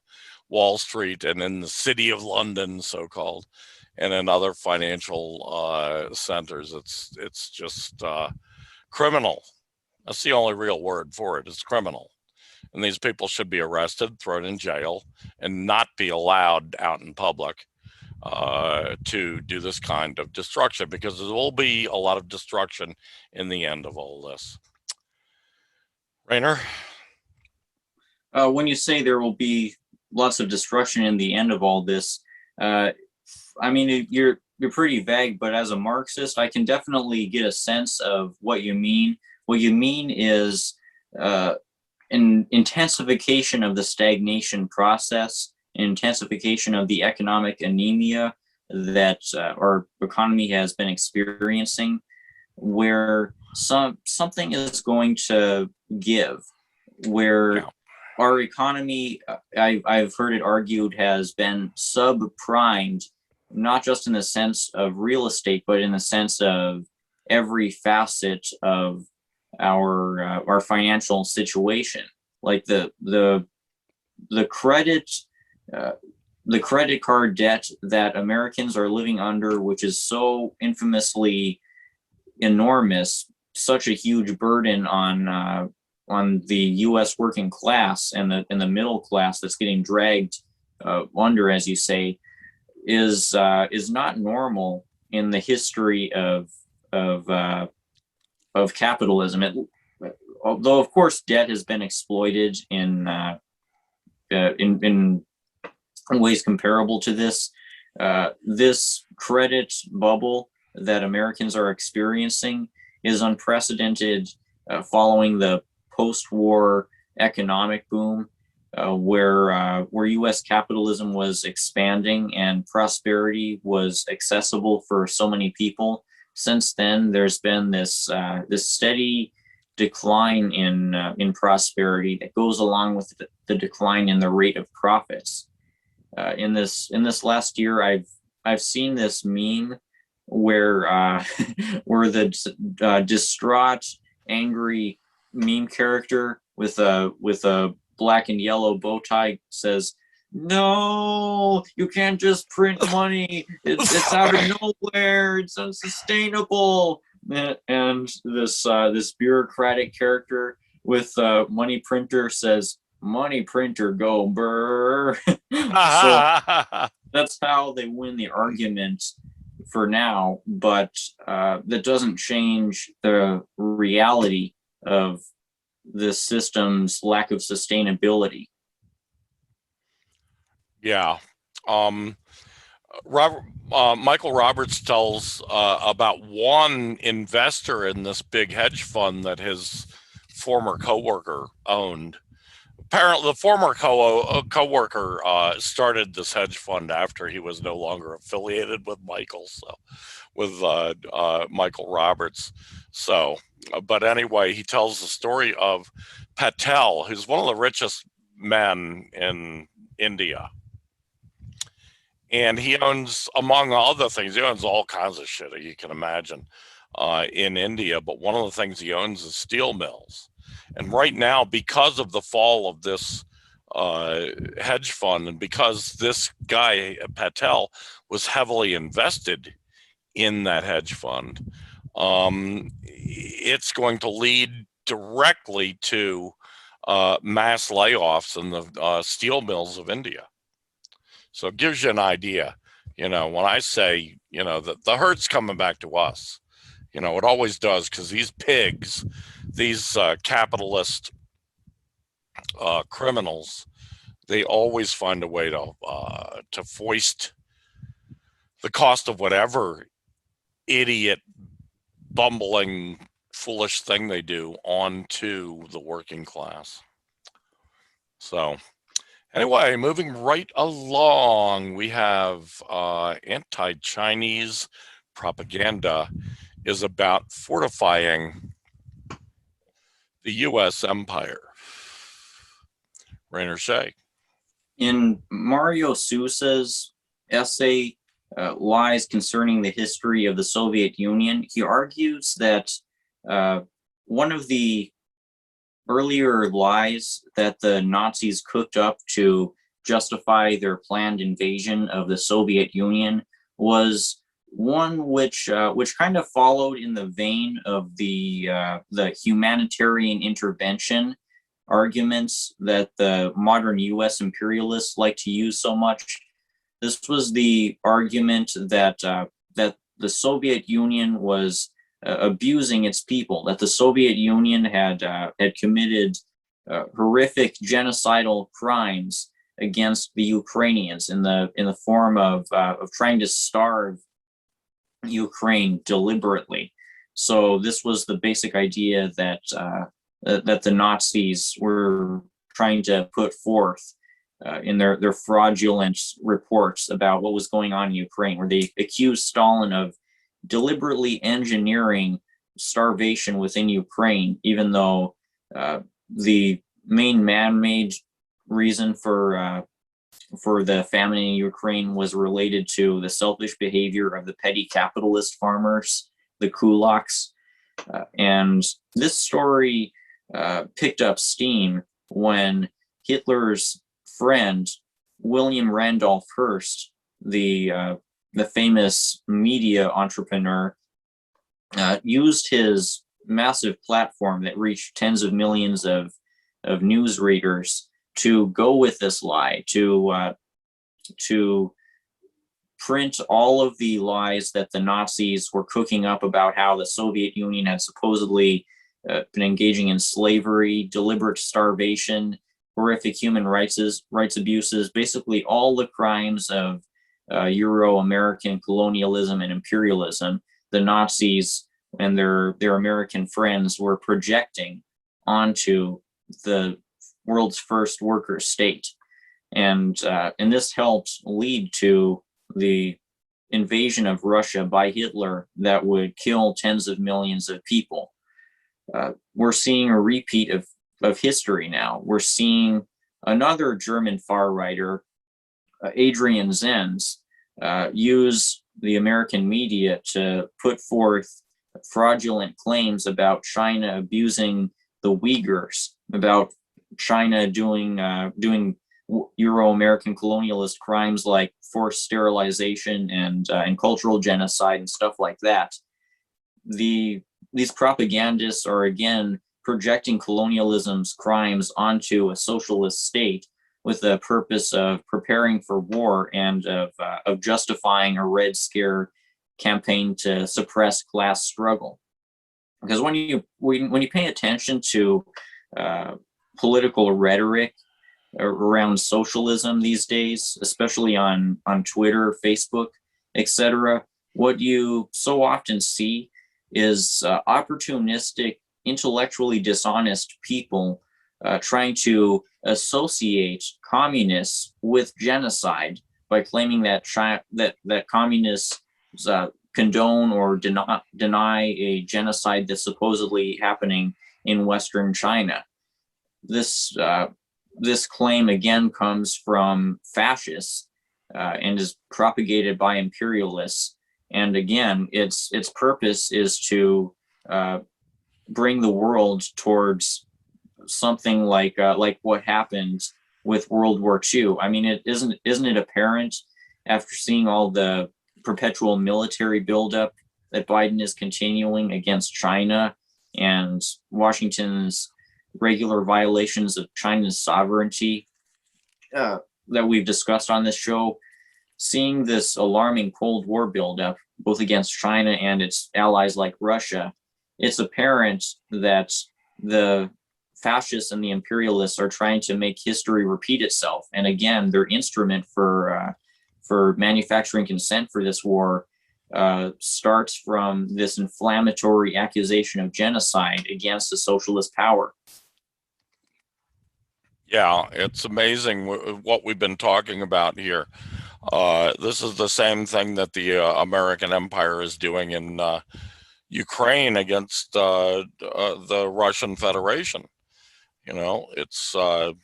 S2: Wall Street and in the city of London, so-called, and in other financial centers. It's just criminal. That's the only real word for it. It's criminal. And these people should be arrested, thrown in jail, and not be allowed out in public to do this kind of destruction, because there will be a lot of destruction in the end of all this. Rainer?
S3: When you say there will be lots of destruction in the end of all this, I mean, you're pretty vague, but as a Marxist, I can definitely get a sense of what you mean. What you mean is an intensification of the stagnation process, intensification of the economic anemia that our economy has been experiencing, where something is going to give, where our economy, I've heard it argued, has been subprimed, not just in the sense of real estate, but in the sense of every facet of our financial situation, like the credit card debt that Americans are living under, which is so infamously enormous, such a huge burden on the U.S. working class and the middle class that's getting dragged under, as you say, is not normal in the history of capitalism. Although of course debt has been exploited in ways comparable to this, this credit bubble that Americans are experiencing is unprecedented, following the post-war economic boom, where U.S. capitalism was expanding and prosperity was accessible for so many people. Since then, there's been this steady decline in prosperity that goes along with the decline in the rate of profits. In this last year, I've seen this meme where where the distraught, angry meme character with a black and yellow bow tie says, "No, you can't just print money. It's out of nowhere. It's unsustainable." And this bureaucratic character with a money printer says, "Money printer, go brr." So that's how they win the argument for now, but that doesn't change the reality of this system's lack of sustainability.
S2: Yeah. Michael Roberts tells about one investor in this big hedge fund that his former coworker owned. Apparently, the former coworker started this hedge fund after he was no longer affiliated with Michael, with Michael Roberts. So, but anyway, he tells the story of Patel, who's one of the richest men in India. And he owns, among other things, he owns all kinds of shit you can imagine in India. But one of the things he owns is steel mills. And right now, because of the fall of this hedge fund, and because this guy, Patel, was heavily invested in that hedge fund, it's going to lead directly to mass layoffs in the steel mills of India. So it gives you an idea, when I say, that the hurt's coming back to us, it always does, because these pigs, these capitalist criminals, they always find a way to foist the cost of whatever idiot, bumbling, foolish thing they do onto the working class. So anyway, moving right along, we have anti-Chinese propaganda is about fortifying the U.S. empire. Rainer Shea.
S3: In Mario Sousa's essay, Lies Concerning the History of the Soviet Union, he argues that one of the earlier lies that the Nazis cooked up to justify their planned invasion of the Soviet Union was one which kind of followed in the vein of the humanitarian intervention arguments that the modern U.S. imperialists like to use so much. This was the argument that that the Soviet Union was abusing its people, that the Soviet Union had committed horrific genocidal crimes against the Ukrainians in the form of trying to starve Ukraine deliberately. So this was the basic idea that that the Nazis were trying to put forth in their fraudulent reports about what was going on in Ukraine, where they accused Stalin of deliberately engineering starvation within Ukraine, even though the main man-made reason for the famine in Ukraine was related to the selfish behavior of the petty capitalist farmers, the kulaks. And this story picked up steam when Hitler's friend, William Randolph Hearst, the famous media entrepreneur, used his massive platform that reached tens of millions of news readers to go with this lie, to print all of the lies that the Nazis were cooking up about how the Soviet Union had supposedly been engaging in slavery, deliberate starvation, horrific human rights abuses, basically all the crimes of Euro-American colonialism and imperialism. The Nazis and their American friends were projecting onto the world's first worker state. And this helped lead to the invasion of Russia by Hitler that would kill tens of millions of people. We're seeing a repeat of history now. We're seeing another German far righter, Adrian Zenz, use the American media to put forth fraudulent claims about China abusing the Uyghurs, about China doing Euro-American colonialist crimes like forced sterilization and cultural genocide and stuff like that. These propagandists are again projecting colonialism's crimes onto a socialist state with the purpose of preparing for war and of justifying a Red Scare campaign to suppress class struggle. Because when you pay attention to political rhetoric around socialism these days, especially on Twitter, Facebook, etc., what you so often see is opportunistic, intellectually dishonest people trying to associate communists with genocide by claiming that that communists condone or deny a genocide that's supposedly happening in Western China. This claim again comes from fascists and is propagated by imperialists. And again, its purpose is to bring the world towards something like what happened with World War II. I mean, isn't it apparent after seeing all the perpetual military buildup that Biden is continuing against China and Washington's regular violations of China's sovereignty that we've discussed on this show? Seeing this alarming Cold War buildup, both against China and its allies like Russia, it's apparent that the fascists and the imperialists are trying to make history repeat itself. And again, their instrument for manufacturing consent for this war starts from this inflammatory accusation of genocide against a socialist power.
S2: Yeah, it's amazing what we've been talking about here. This is the same thing that the American empire is doing in Ukraine against the Russian Federation. You know, it's a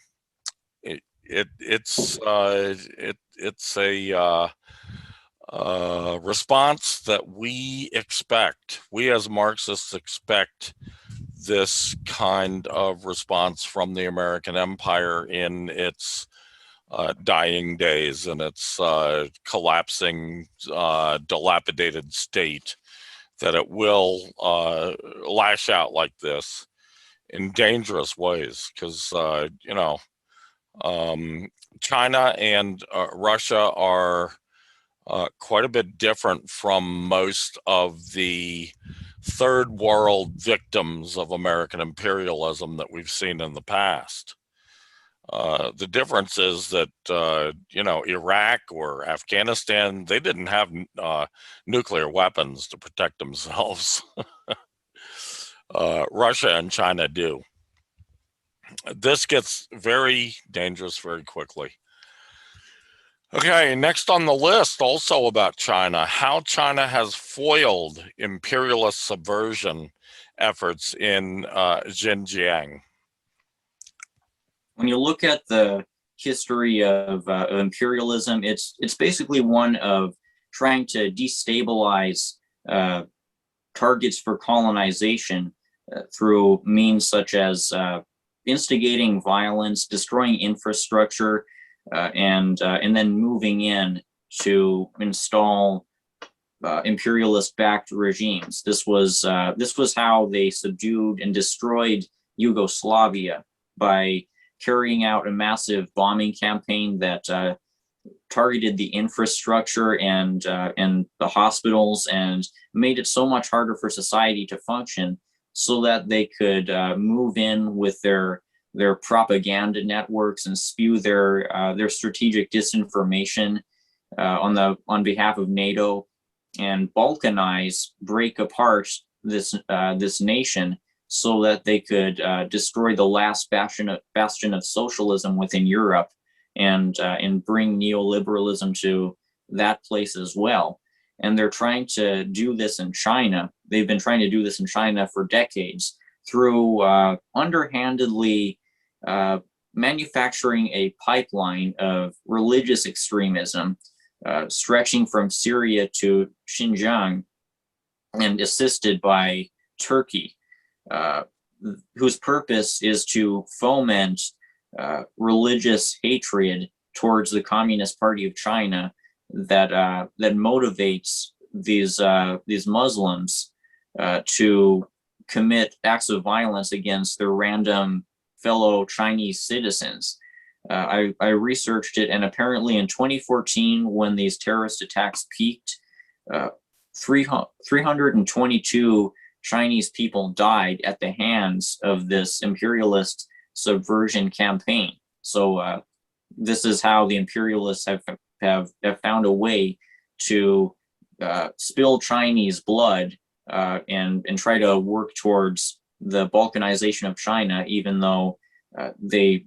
S2: response that we expect. We as Marxists expect this kind of response from the American empire in its dying days and its collapsing, dilapidated state, that it will lash out like this in dangerous ways, because China and Russia are quite a bit different from most of the third world victims of American imperialism that we've seen in the past. The difference is that, Iraq or Afghanistan, they didn't have nuclear weapons to protect themselves. Russia and China do. This gets very dangerous very quickly. Okay, next on the list, also about China, how China has foiled imperialist subversion efforts in Xinjiang.
S3: When you look at the history of imperialism, it's basically one of trying to destabilize targets for colonization through means such as instigating violence, destroying infrastructure, and then moving in to install imperialist-backed regimes. This was how they subdued and destroyed Yugoslavia, by carrying out a massive bombing campaign that targeted the infrastructure and the hospitals, and made it so much harder for society to function, so that they could move in with their propaganda networks and spew their strategic disinformation on behalf of NATO, and balkanize, break apart this nation, so that they could destroy the last bastion of socialism within Europe, and bring neoliberalism to that place as well. And they're trying to do this in China. They've been trying to do this in China for decades through underhandedly manufacturing a pipeline of religious extremism stretching from Syria to Xinjiang, and assisted by Turkey, whose purpose is to foment religious hatred towards the Communist Party of China, that motivates these Muslims to commit acts of violence against their random fellow Chinese citizens. I researched it, and apparently in 2014, when these terrorist attacks peaked, 322 Chinese people died at the hands of this imperialist subversion campaign. So this is how the imperialists have found a way to spill Chinese blood and try to work towards the balkanization of China, even though they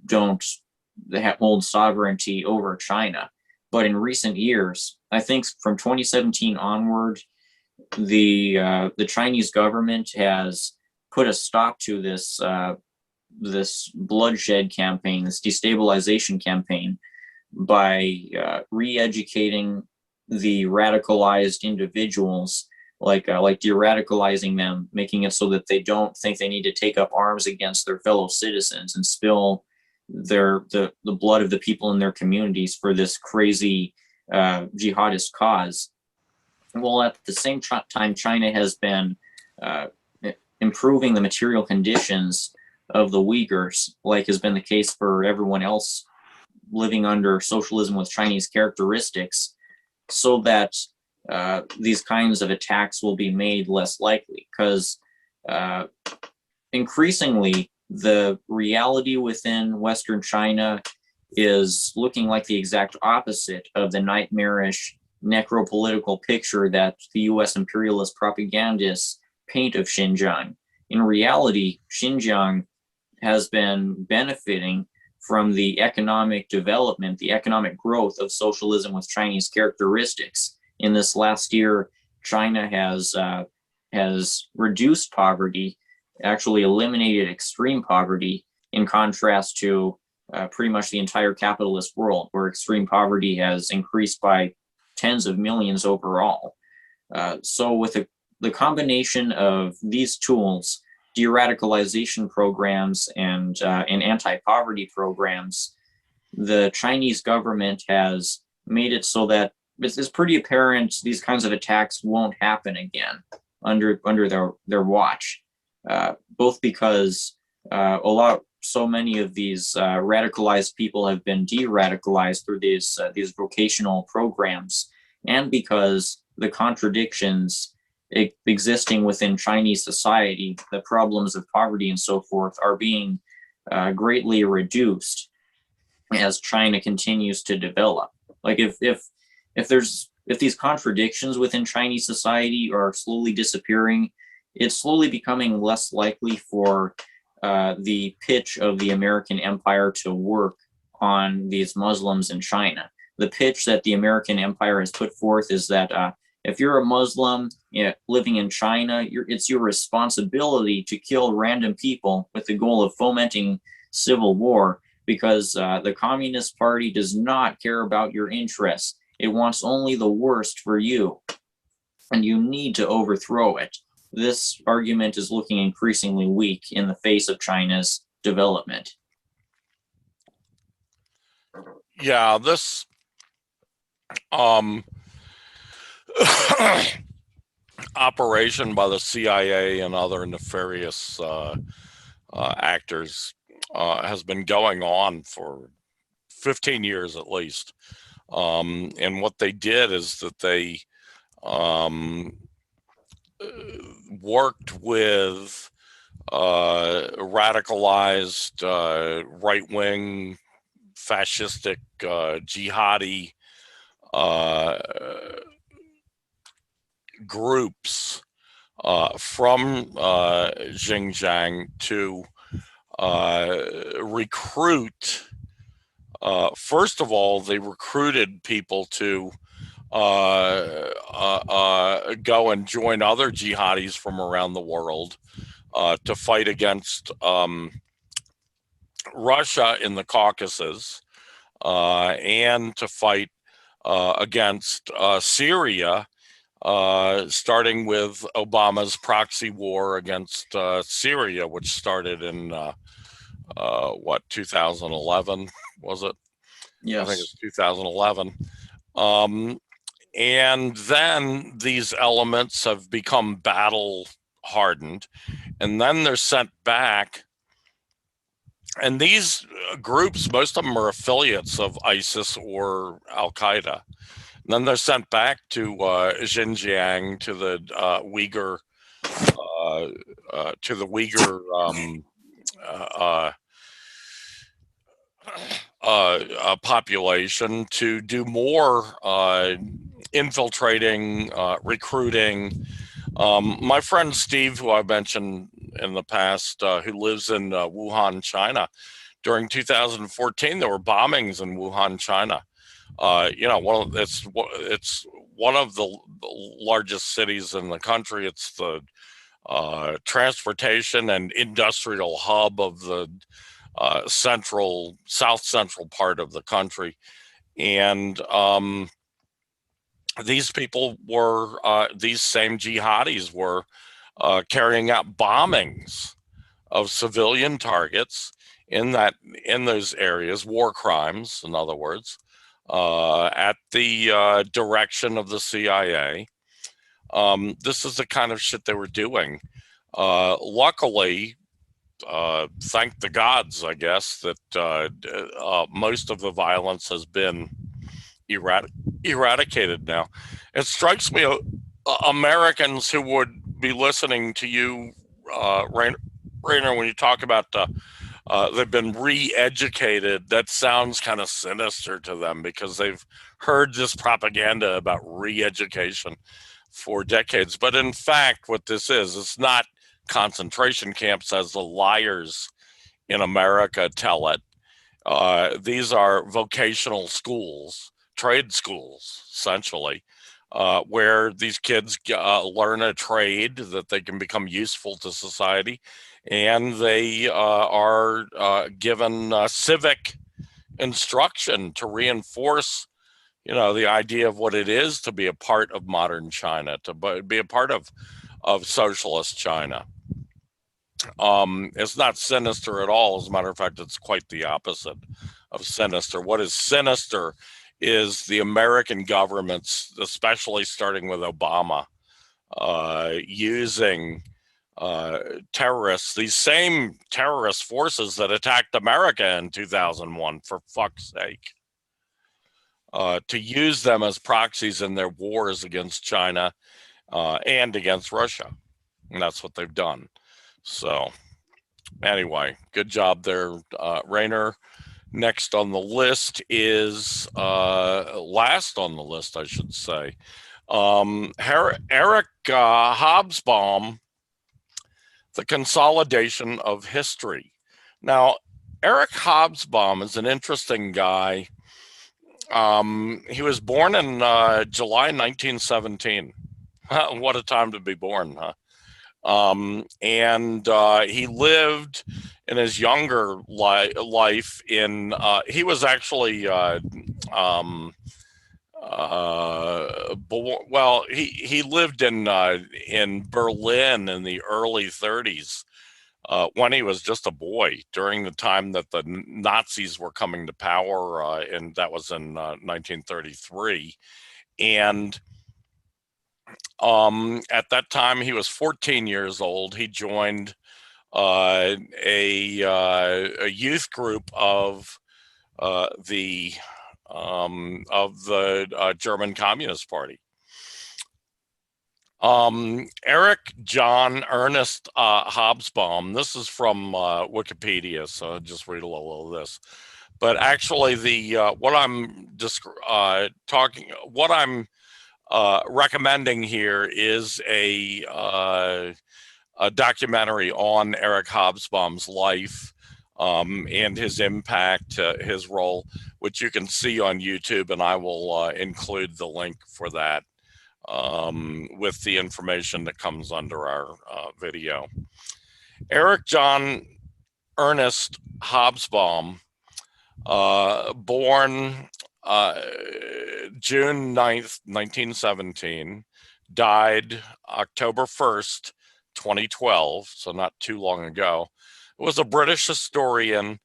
S3: hold sovereignty over China. But in recent years, I think from 2017 onward, the Chinese government has put a stop to this bloodshed campaign, this destabilization campaign, by re-educating the radicalized individuals, like de-radicalizing them, making it so that they don't think they need to take up arms against their fellow citizens and spill the blood of the people in their communities for this crazy jihadist cause. Well, at the same time, China has been improving the material conditions of the Uyghurs, like has been the case for everyone else living under socialism with Chinese characteristics, so that these kinds of attacks will be made less likely. Because increasingly, the reality within Western China is looking like the exact opposite of the nightmarish necropolitical picture that the US imperialist propagandists paint of Xinjiang. In reality, Xinjiang has been benefiting from the economic development, the economic growth of socialism with Chinese characteristics. In this last year, China has reduced poverty, actually eliminated extreme poverty, in contrast to pretty much the entire capitalist world, where extreme poverty has increased by tens of millions overall. So with the combination of these tools, de-radicalization programs and anti-poverty programs, the Chinese government has made it so that it's pretty apparent these kinds of attacks won't happen again under their watch, both because so many of these radicalized people have been de-radicalized through these vocational programs, and because the contradictions existing within Chinese society, the problems of poverty and so forth, are being greatly reduced as China continues to develop. Like if these contradictions within Chinese society are slowly disappearing, it's slowly becoming less likely for the pitch of the American empire to work on these Muslims in China. The pitch that the American empire has put forth is that if you're a Muslim living in China, it's your responsibility to kill random people with the goal of fomenting civil war, because the Communist Party does not care about your interests. It wants only the worst for you, and you need to overthrow it. This argument is looking increasingly weak in the face of China's development.
S2: Yeah, this operation by the CIA and other nefarious actors has been going on for 15 years at least. And what they did is that they worked with radicalized right-wing fascistic jihadi groups from Xinjiang to recruit. First of all, they recruited people to go and join other jihadis from around the world to fight against Russia in the Caucasus and to fight against Syria, starting with Obama's proxy war against Syria, which started in 2011, was it?
S3: Yes.
S2: I think it's 2011. And then these elements have become battle hardened, and then they're sent back. And these groups, most of them are affiliates of ISIS or Al-Qaeda. And then they're sent back to Xinjiang, to the Uyghur, population to do more infiltrating, recruiting. My friend Steve, who I mentioned in the past, who lives in Wuhan, China, during 2014, there were bombings in Wuhan, China. It's one of the largest cities in the country. It's the transportation and industrial hub of the south central part of the country. And these people were, these same jihadis were carrying out bombings of civilian targets in those areas, war crimes, in other words, at the direction of the CIA. This is the kind of shit they were doing. Luckily, thank the gods, I guess, that most of the violence has been eradicated now. It strikes me, Americans who would be listening to you, Rainer, when you talk about they've been re-educated, that sounds kind of sinister to them because they've heard this propaganda about re-education for decades. But in fact, what this is, it's not concentration camps as the liars in America tell it. These are vocational schools, trade schools, essentially, where these kids learn a trade that they can become useful to society, and they are given civic instruction to reinforce, the idea of what it is to be a part of modern China, to be a part of socialist China. It's not sinister at all. As a matter of fact, it's quite the opposite of sinister. What is sinister is the American governments, especially starting with Obama, using terrorists, these same terrorist forces that attacked America in 2001, for fuck's sake, to use them as proxies in their wars against China and against Russia. And that's what they've done. So anyway, good job there, Rainer. Next on the list is, last on the list, I should say, Eric Hobsbawm, The Consolidation of History. Now, Eric Hobsbawm is an interesting guy. He was born in July 1917. What a time to be born, huh? And he lived in his younger life in, he was actually, well, he lived in Berlin in the early 30s when he was just a boy, during the time that the Nazis were coming to power, and that was in 1933. And at that time, he was 14 years old. He joined a youth group of the German Communist Party. Eric John Ernest Hobsbawm. This is from Wikipedia, so I'll just read a little of this. But actually, the what I'm recommending here is a documentary on Eric Hobsbawm's life and his impact, his role, which you can see on YouTube, and I will include the link for that with the information that comes under our video. Eric John Ernest Hobsbawm, born June 9th, 1917, died October 1st, 2012, so not too long ago, was a British historian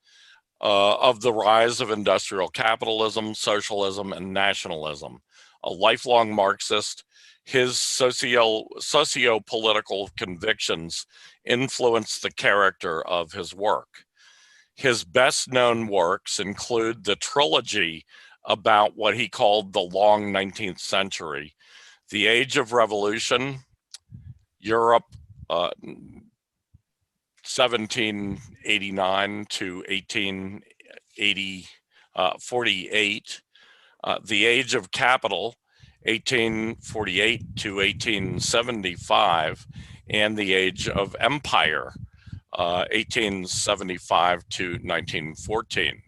S2: of the rise of industrial capitalism, socialism, and nationalism. A lifelong Marxist, his socio-political convictions influenced the character of his work. His best-known works include the trilogy about what he called the long 19th century, The Age of Revolution, Europe 1789 to 1848, The Age of Capital, 1848 to 1875, and The Age of Empire, 1875 to 1914.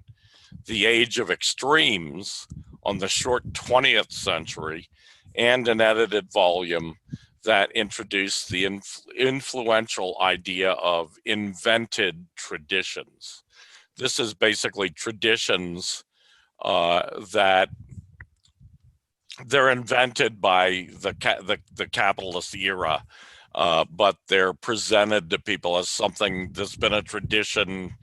S2: The Age of Extremes on the short 20th century, and an edited volume that introduced the influential idea of invented traditions. This is basically traditions that they're invented by the capitalist era, but they're presented to people as something that's been a tradition,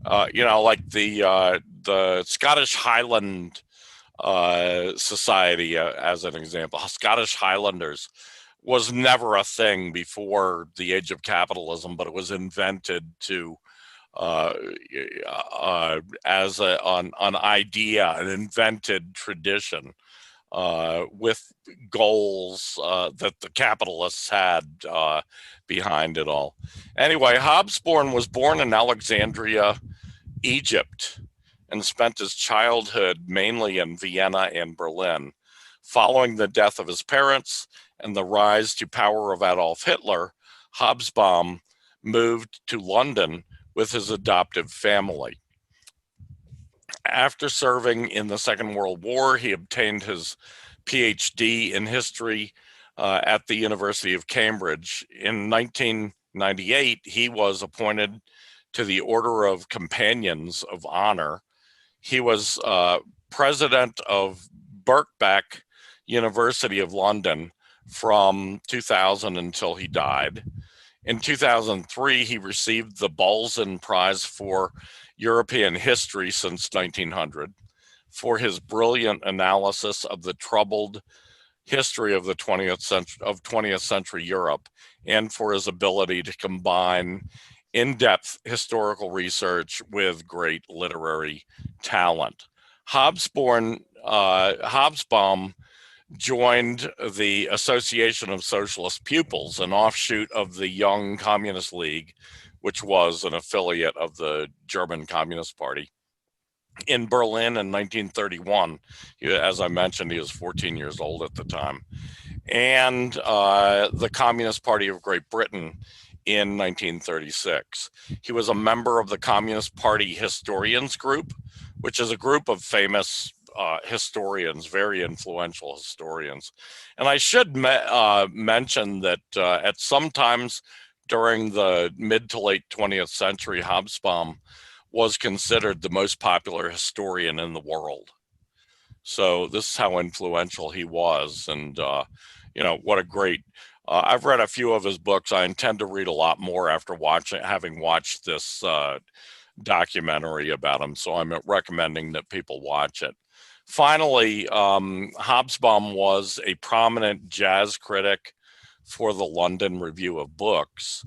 S2: like the Scottish Highland Society, as an example. Scottish Highlanders was never a thing before the age of capitalism, but it was invented to as an idea, an invented tradition with goals that the capitalists had behind it all. Anyway, Hobsbawm was born in Alexandria, Egypt, and spent his childhood mainly in Vienna and Berlin. Following the death of his parents and the rise to power of Adolf Hitler, Hobsbawm moved to London with his adoptive family. After serving in the Second World War, he obtained his PhD in history at the University of Cambridge. In 1998, he was appointed to the Order of Companions of Honor. He was president of Birkbeck University of London from 2000 until he died. In 2003, he received the Balzan Prize for European History since 1900 for his brilliant analysis of the troubled history of the 20th century Europe, and for his ability to combine in-depth historical research with great literary talent. Hobsbawm joined the Association of Socialist Pupils, an offshoot of the Young Communist League, which was an affiliate of the German Communist Party, in Berlin in 1931. As I mentioned, he was 14 years old at the time. And the Communist Party of Great Britain in 1936. He was a member of the Communist Party Historians Group, which is a group of famous historians, very influential historians. And I should mention that at some times during the mid to late 20th century, Hobsbawm was considered the most popular historian in the world. So this is how influential he was. And, what a great, I've read a few of his books. I intend to read a lot more after having watched this documentary about him. So I'm recommending that people watch it. Finally, Hobsbawm was a prominent jazz critic for the London Review of Books,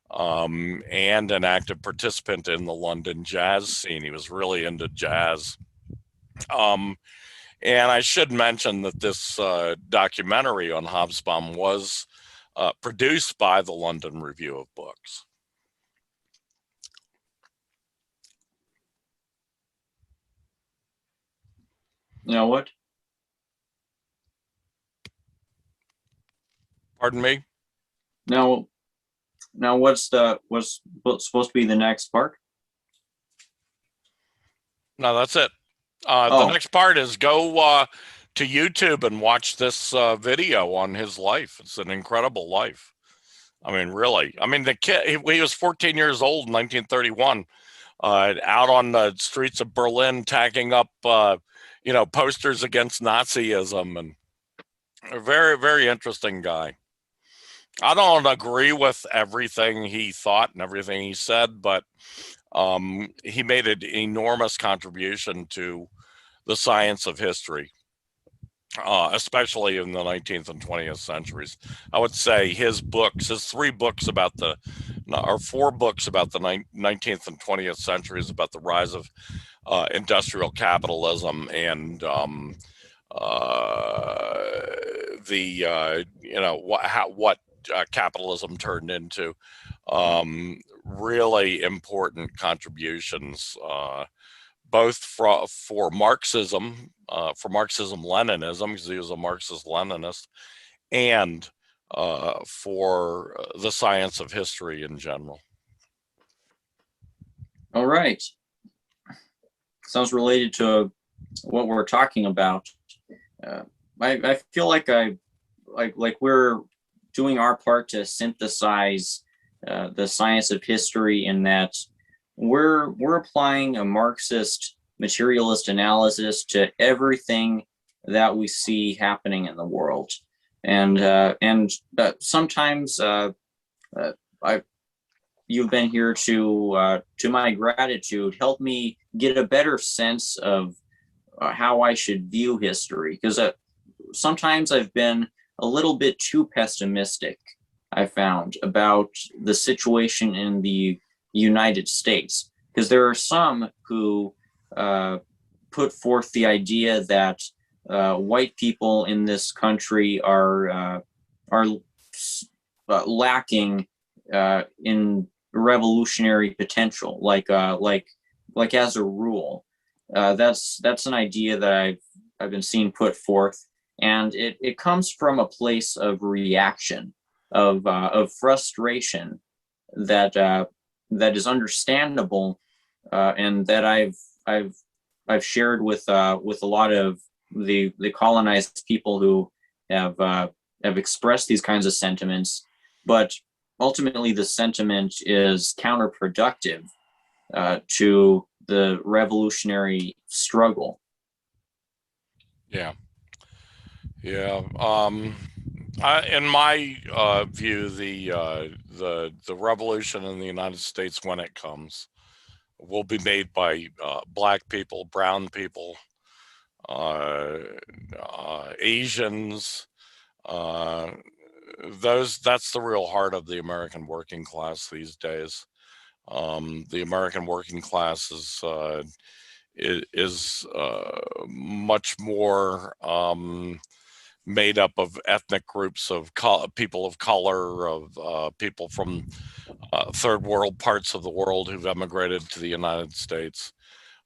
S2: and an active participant in the London jazz scene. He was really into jazz. And I should mention that this documentary on Hobsbawm was produced by the London Review of Books.
S3: Now what?
S2: Pardon me?
S3: Now what's supposed to be the next part?
S2: No, that's it. The next part is go to YouTube and watch this video on his life. It's an incredible life. I mean, really. I mean, the kid, he was 14 years old in 1931, out on the streets of Berlin, tagging up, posters against Nazism, and a very, very interesting guy. I don't agree with everything he thought and everything he said, but he made an enormous contribution to the science of history, especially in the 19th and 20th centuries. I would say his four books about the 19th and 20th centuries, about the rise of industrial capitalism and what capitalism turned into. Really important contributions, both for Marxism, Marxism-Leninism, because he was a Marxist-Leninist, and for the science of history in general.
S3: All right. Sounds related to what we're talking about. I feel like we're doing our part to synthesize the science of history, in that we're applying a Marxist materialist analysis to everything that we see happening in the world. And sometimes you've been here to my gratitude, help me get a better sense of how I should view history, because sometimes I've been a little bit too pessimistic, I found, about the situation in the United States, because there are some who put forth the idea that white people in this country are lacking in revolutionary potential, like as a rule. That's an idea that I've been seeing put forth, and it comes from a place of reaction, of frustration that is understandable, and that I've shared with a lot of the colonized people who have expressed these kinds of sentiments. But ultimately, the sentiment is counterproductive to the revolutionary struggle.
S2: Yeah. In my view, the revolution in the United States, when it comes, will be made by black people, brown people, Asians. That's the real heart of the American working class these days. The American working class is much more made up of ethnic groups of people of color, of people from third world parts of the world who've emigrated to the United States.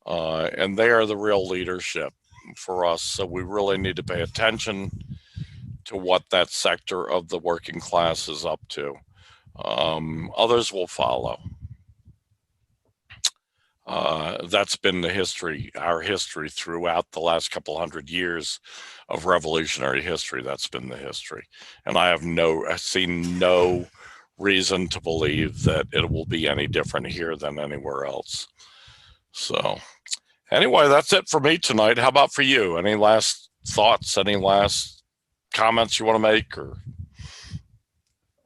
S2: And they are the real leadership for us. So we really need to pay attention to what that sector of the working class is up to. Others will follow. That's been the history, our history throughout the last couple hundred years of revolutionary history. That's been the history. And I've seen no reason to believe that it will be any different here than anywhere else. So anyway, that's it for me tonight. How about for you? Any last thoughts, any last comments you want to make? Or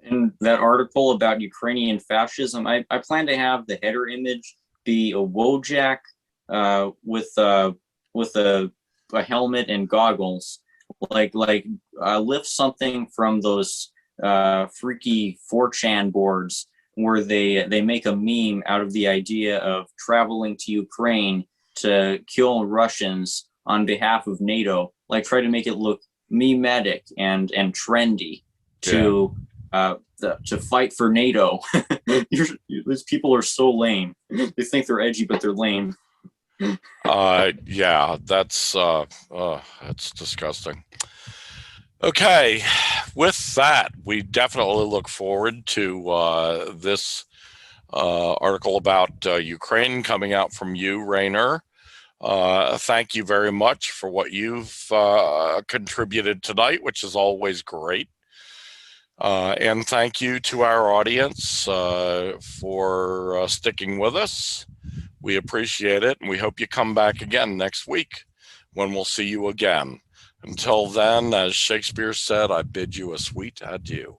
S3: in that article about Ukrainian fascism, I plan to have the header image be a Wojak with a helmet and goggles, like lift something from those freaky 4chan boards where they make a meme out of the idea of traveling to Ukraine to kill Russians on behalf of NATO, like try to make it look memetic and trendy to fight for NATO. These people are so lame. They think they're edgy, but they're lame.
S2: Yeah, that's disgusting. Okay, with that, we definitely look forward to this article about Ukraine coming out from you, Rainer. Thank you very much for what you've contributed tonight, which is always great. And thank you to our audience for sticking with us. We appreciate it, and we hope you come back again next week when we'll see you again. Until then, as Shakespeare said, I bid you a sweet adieu.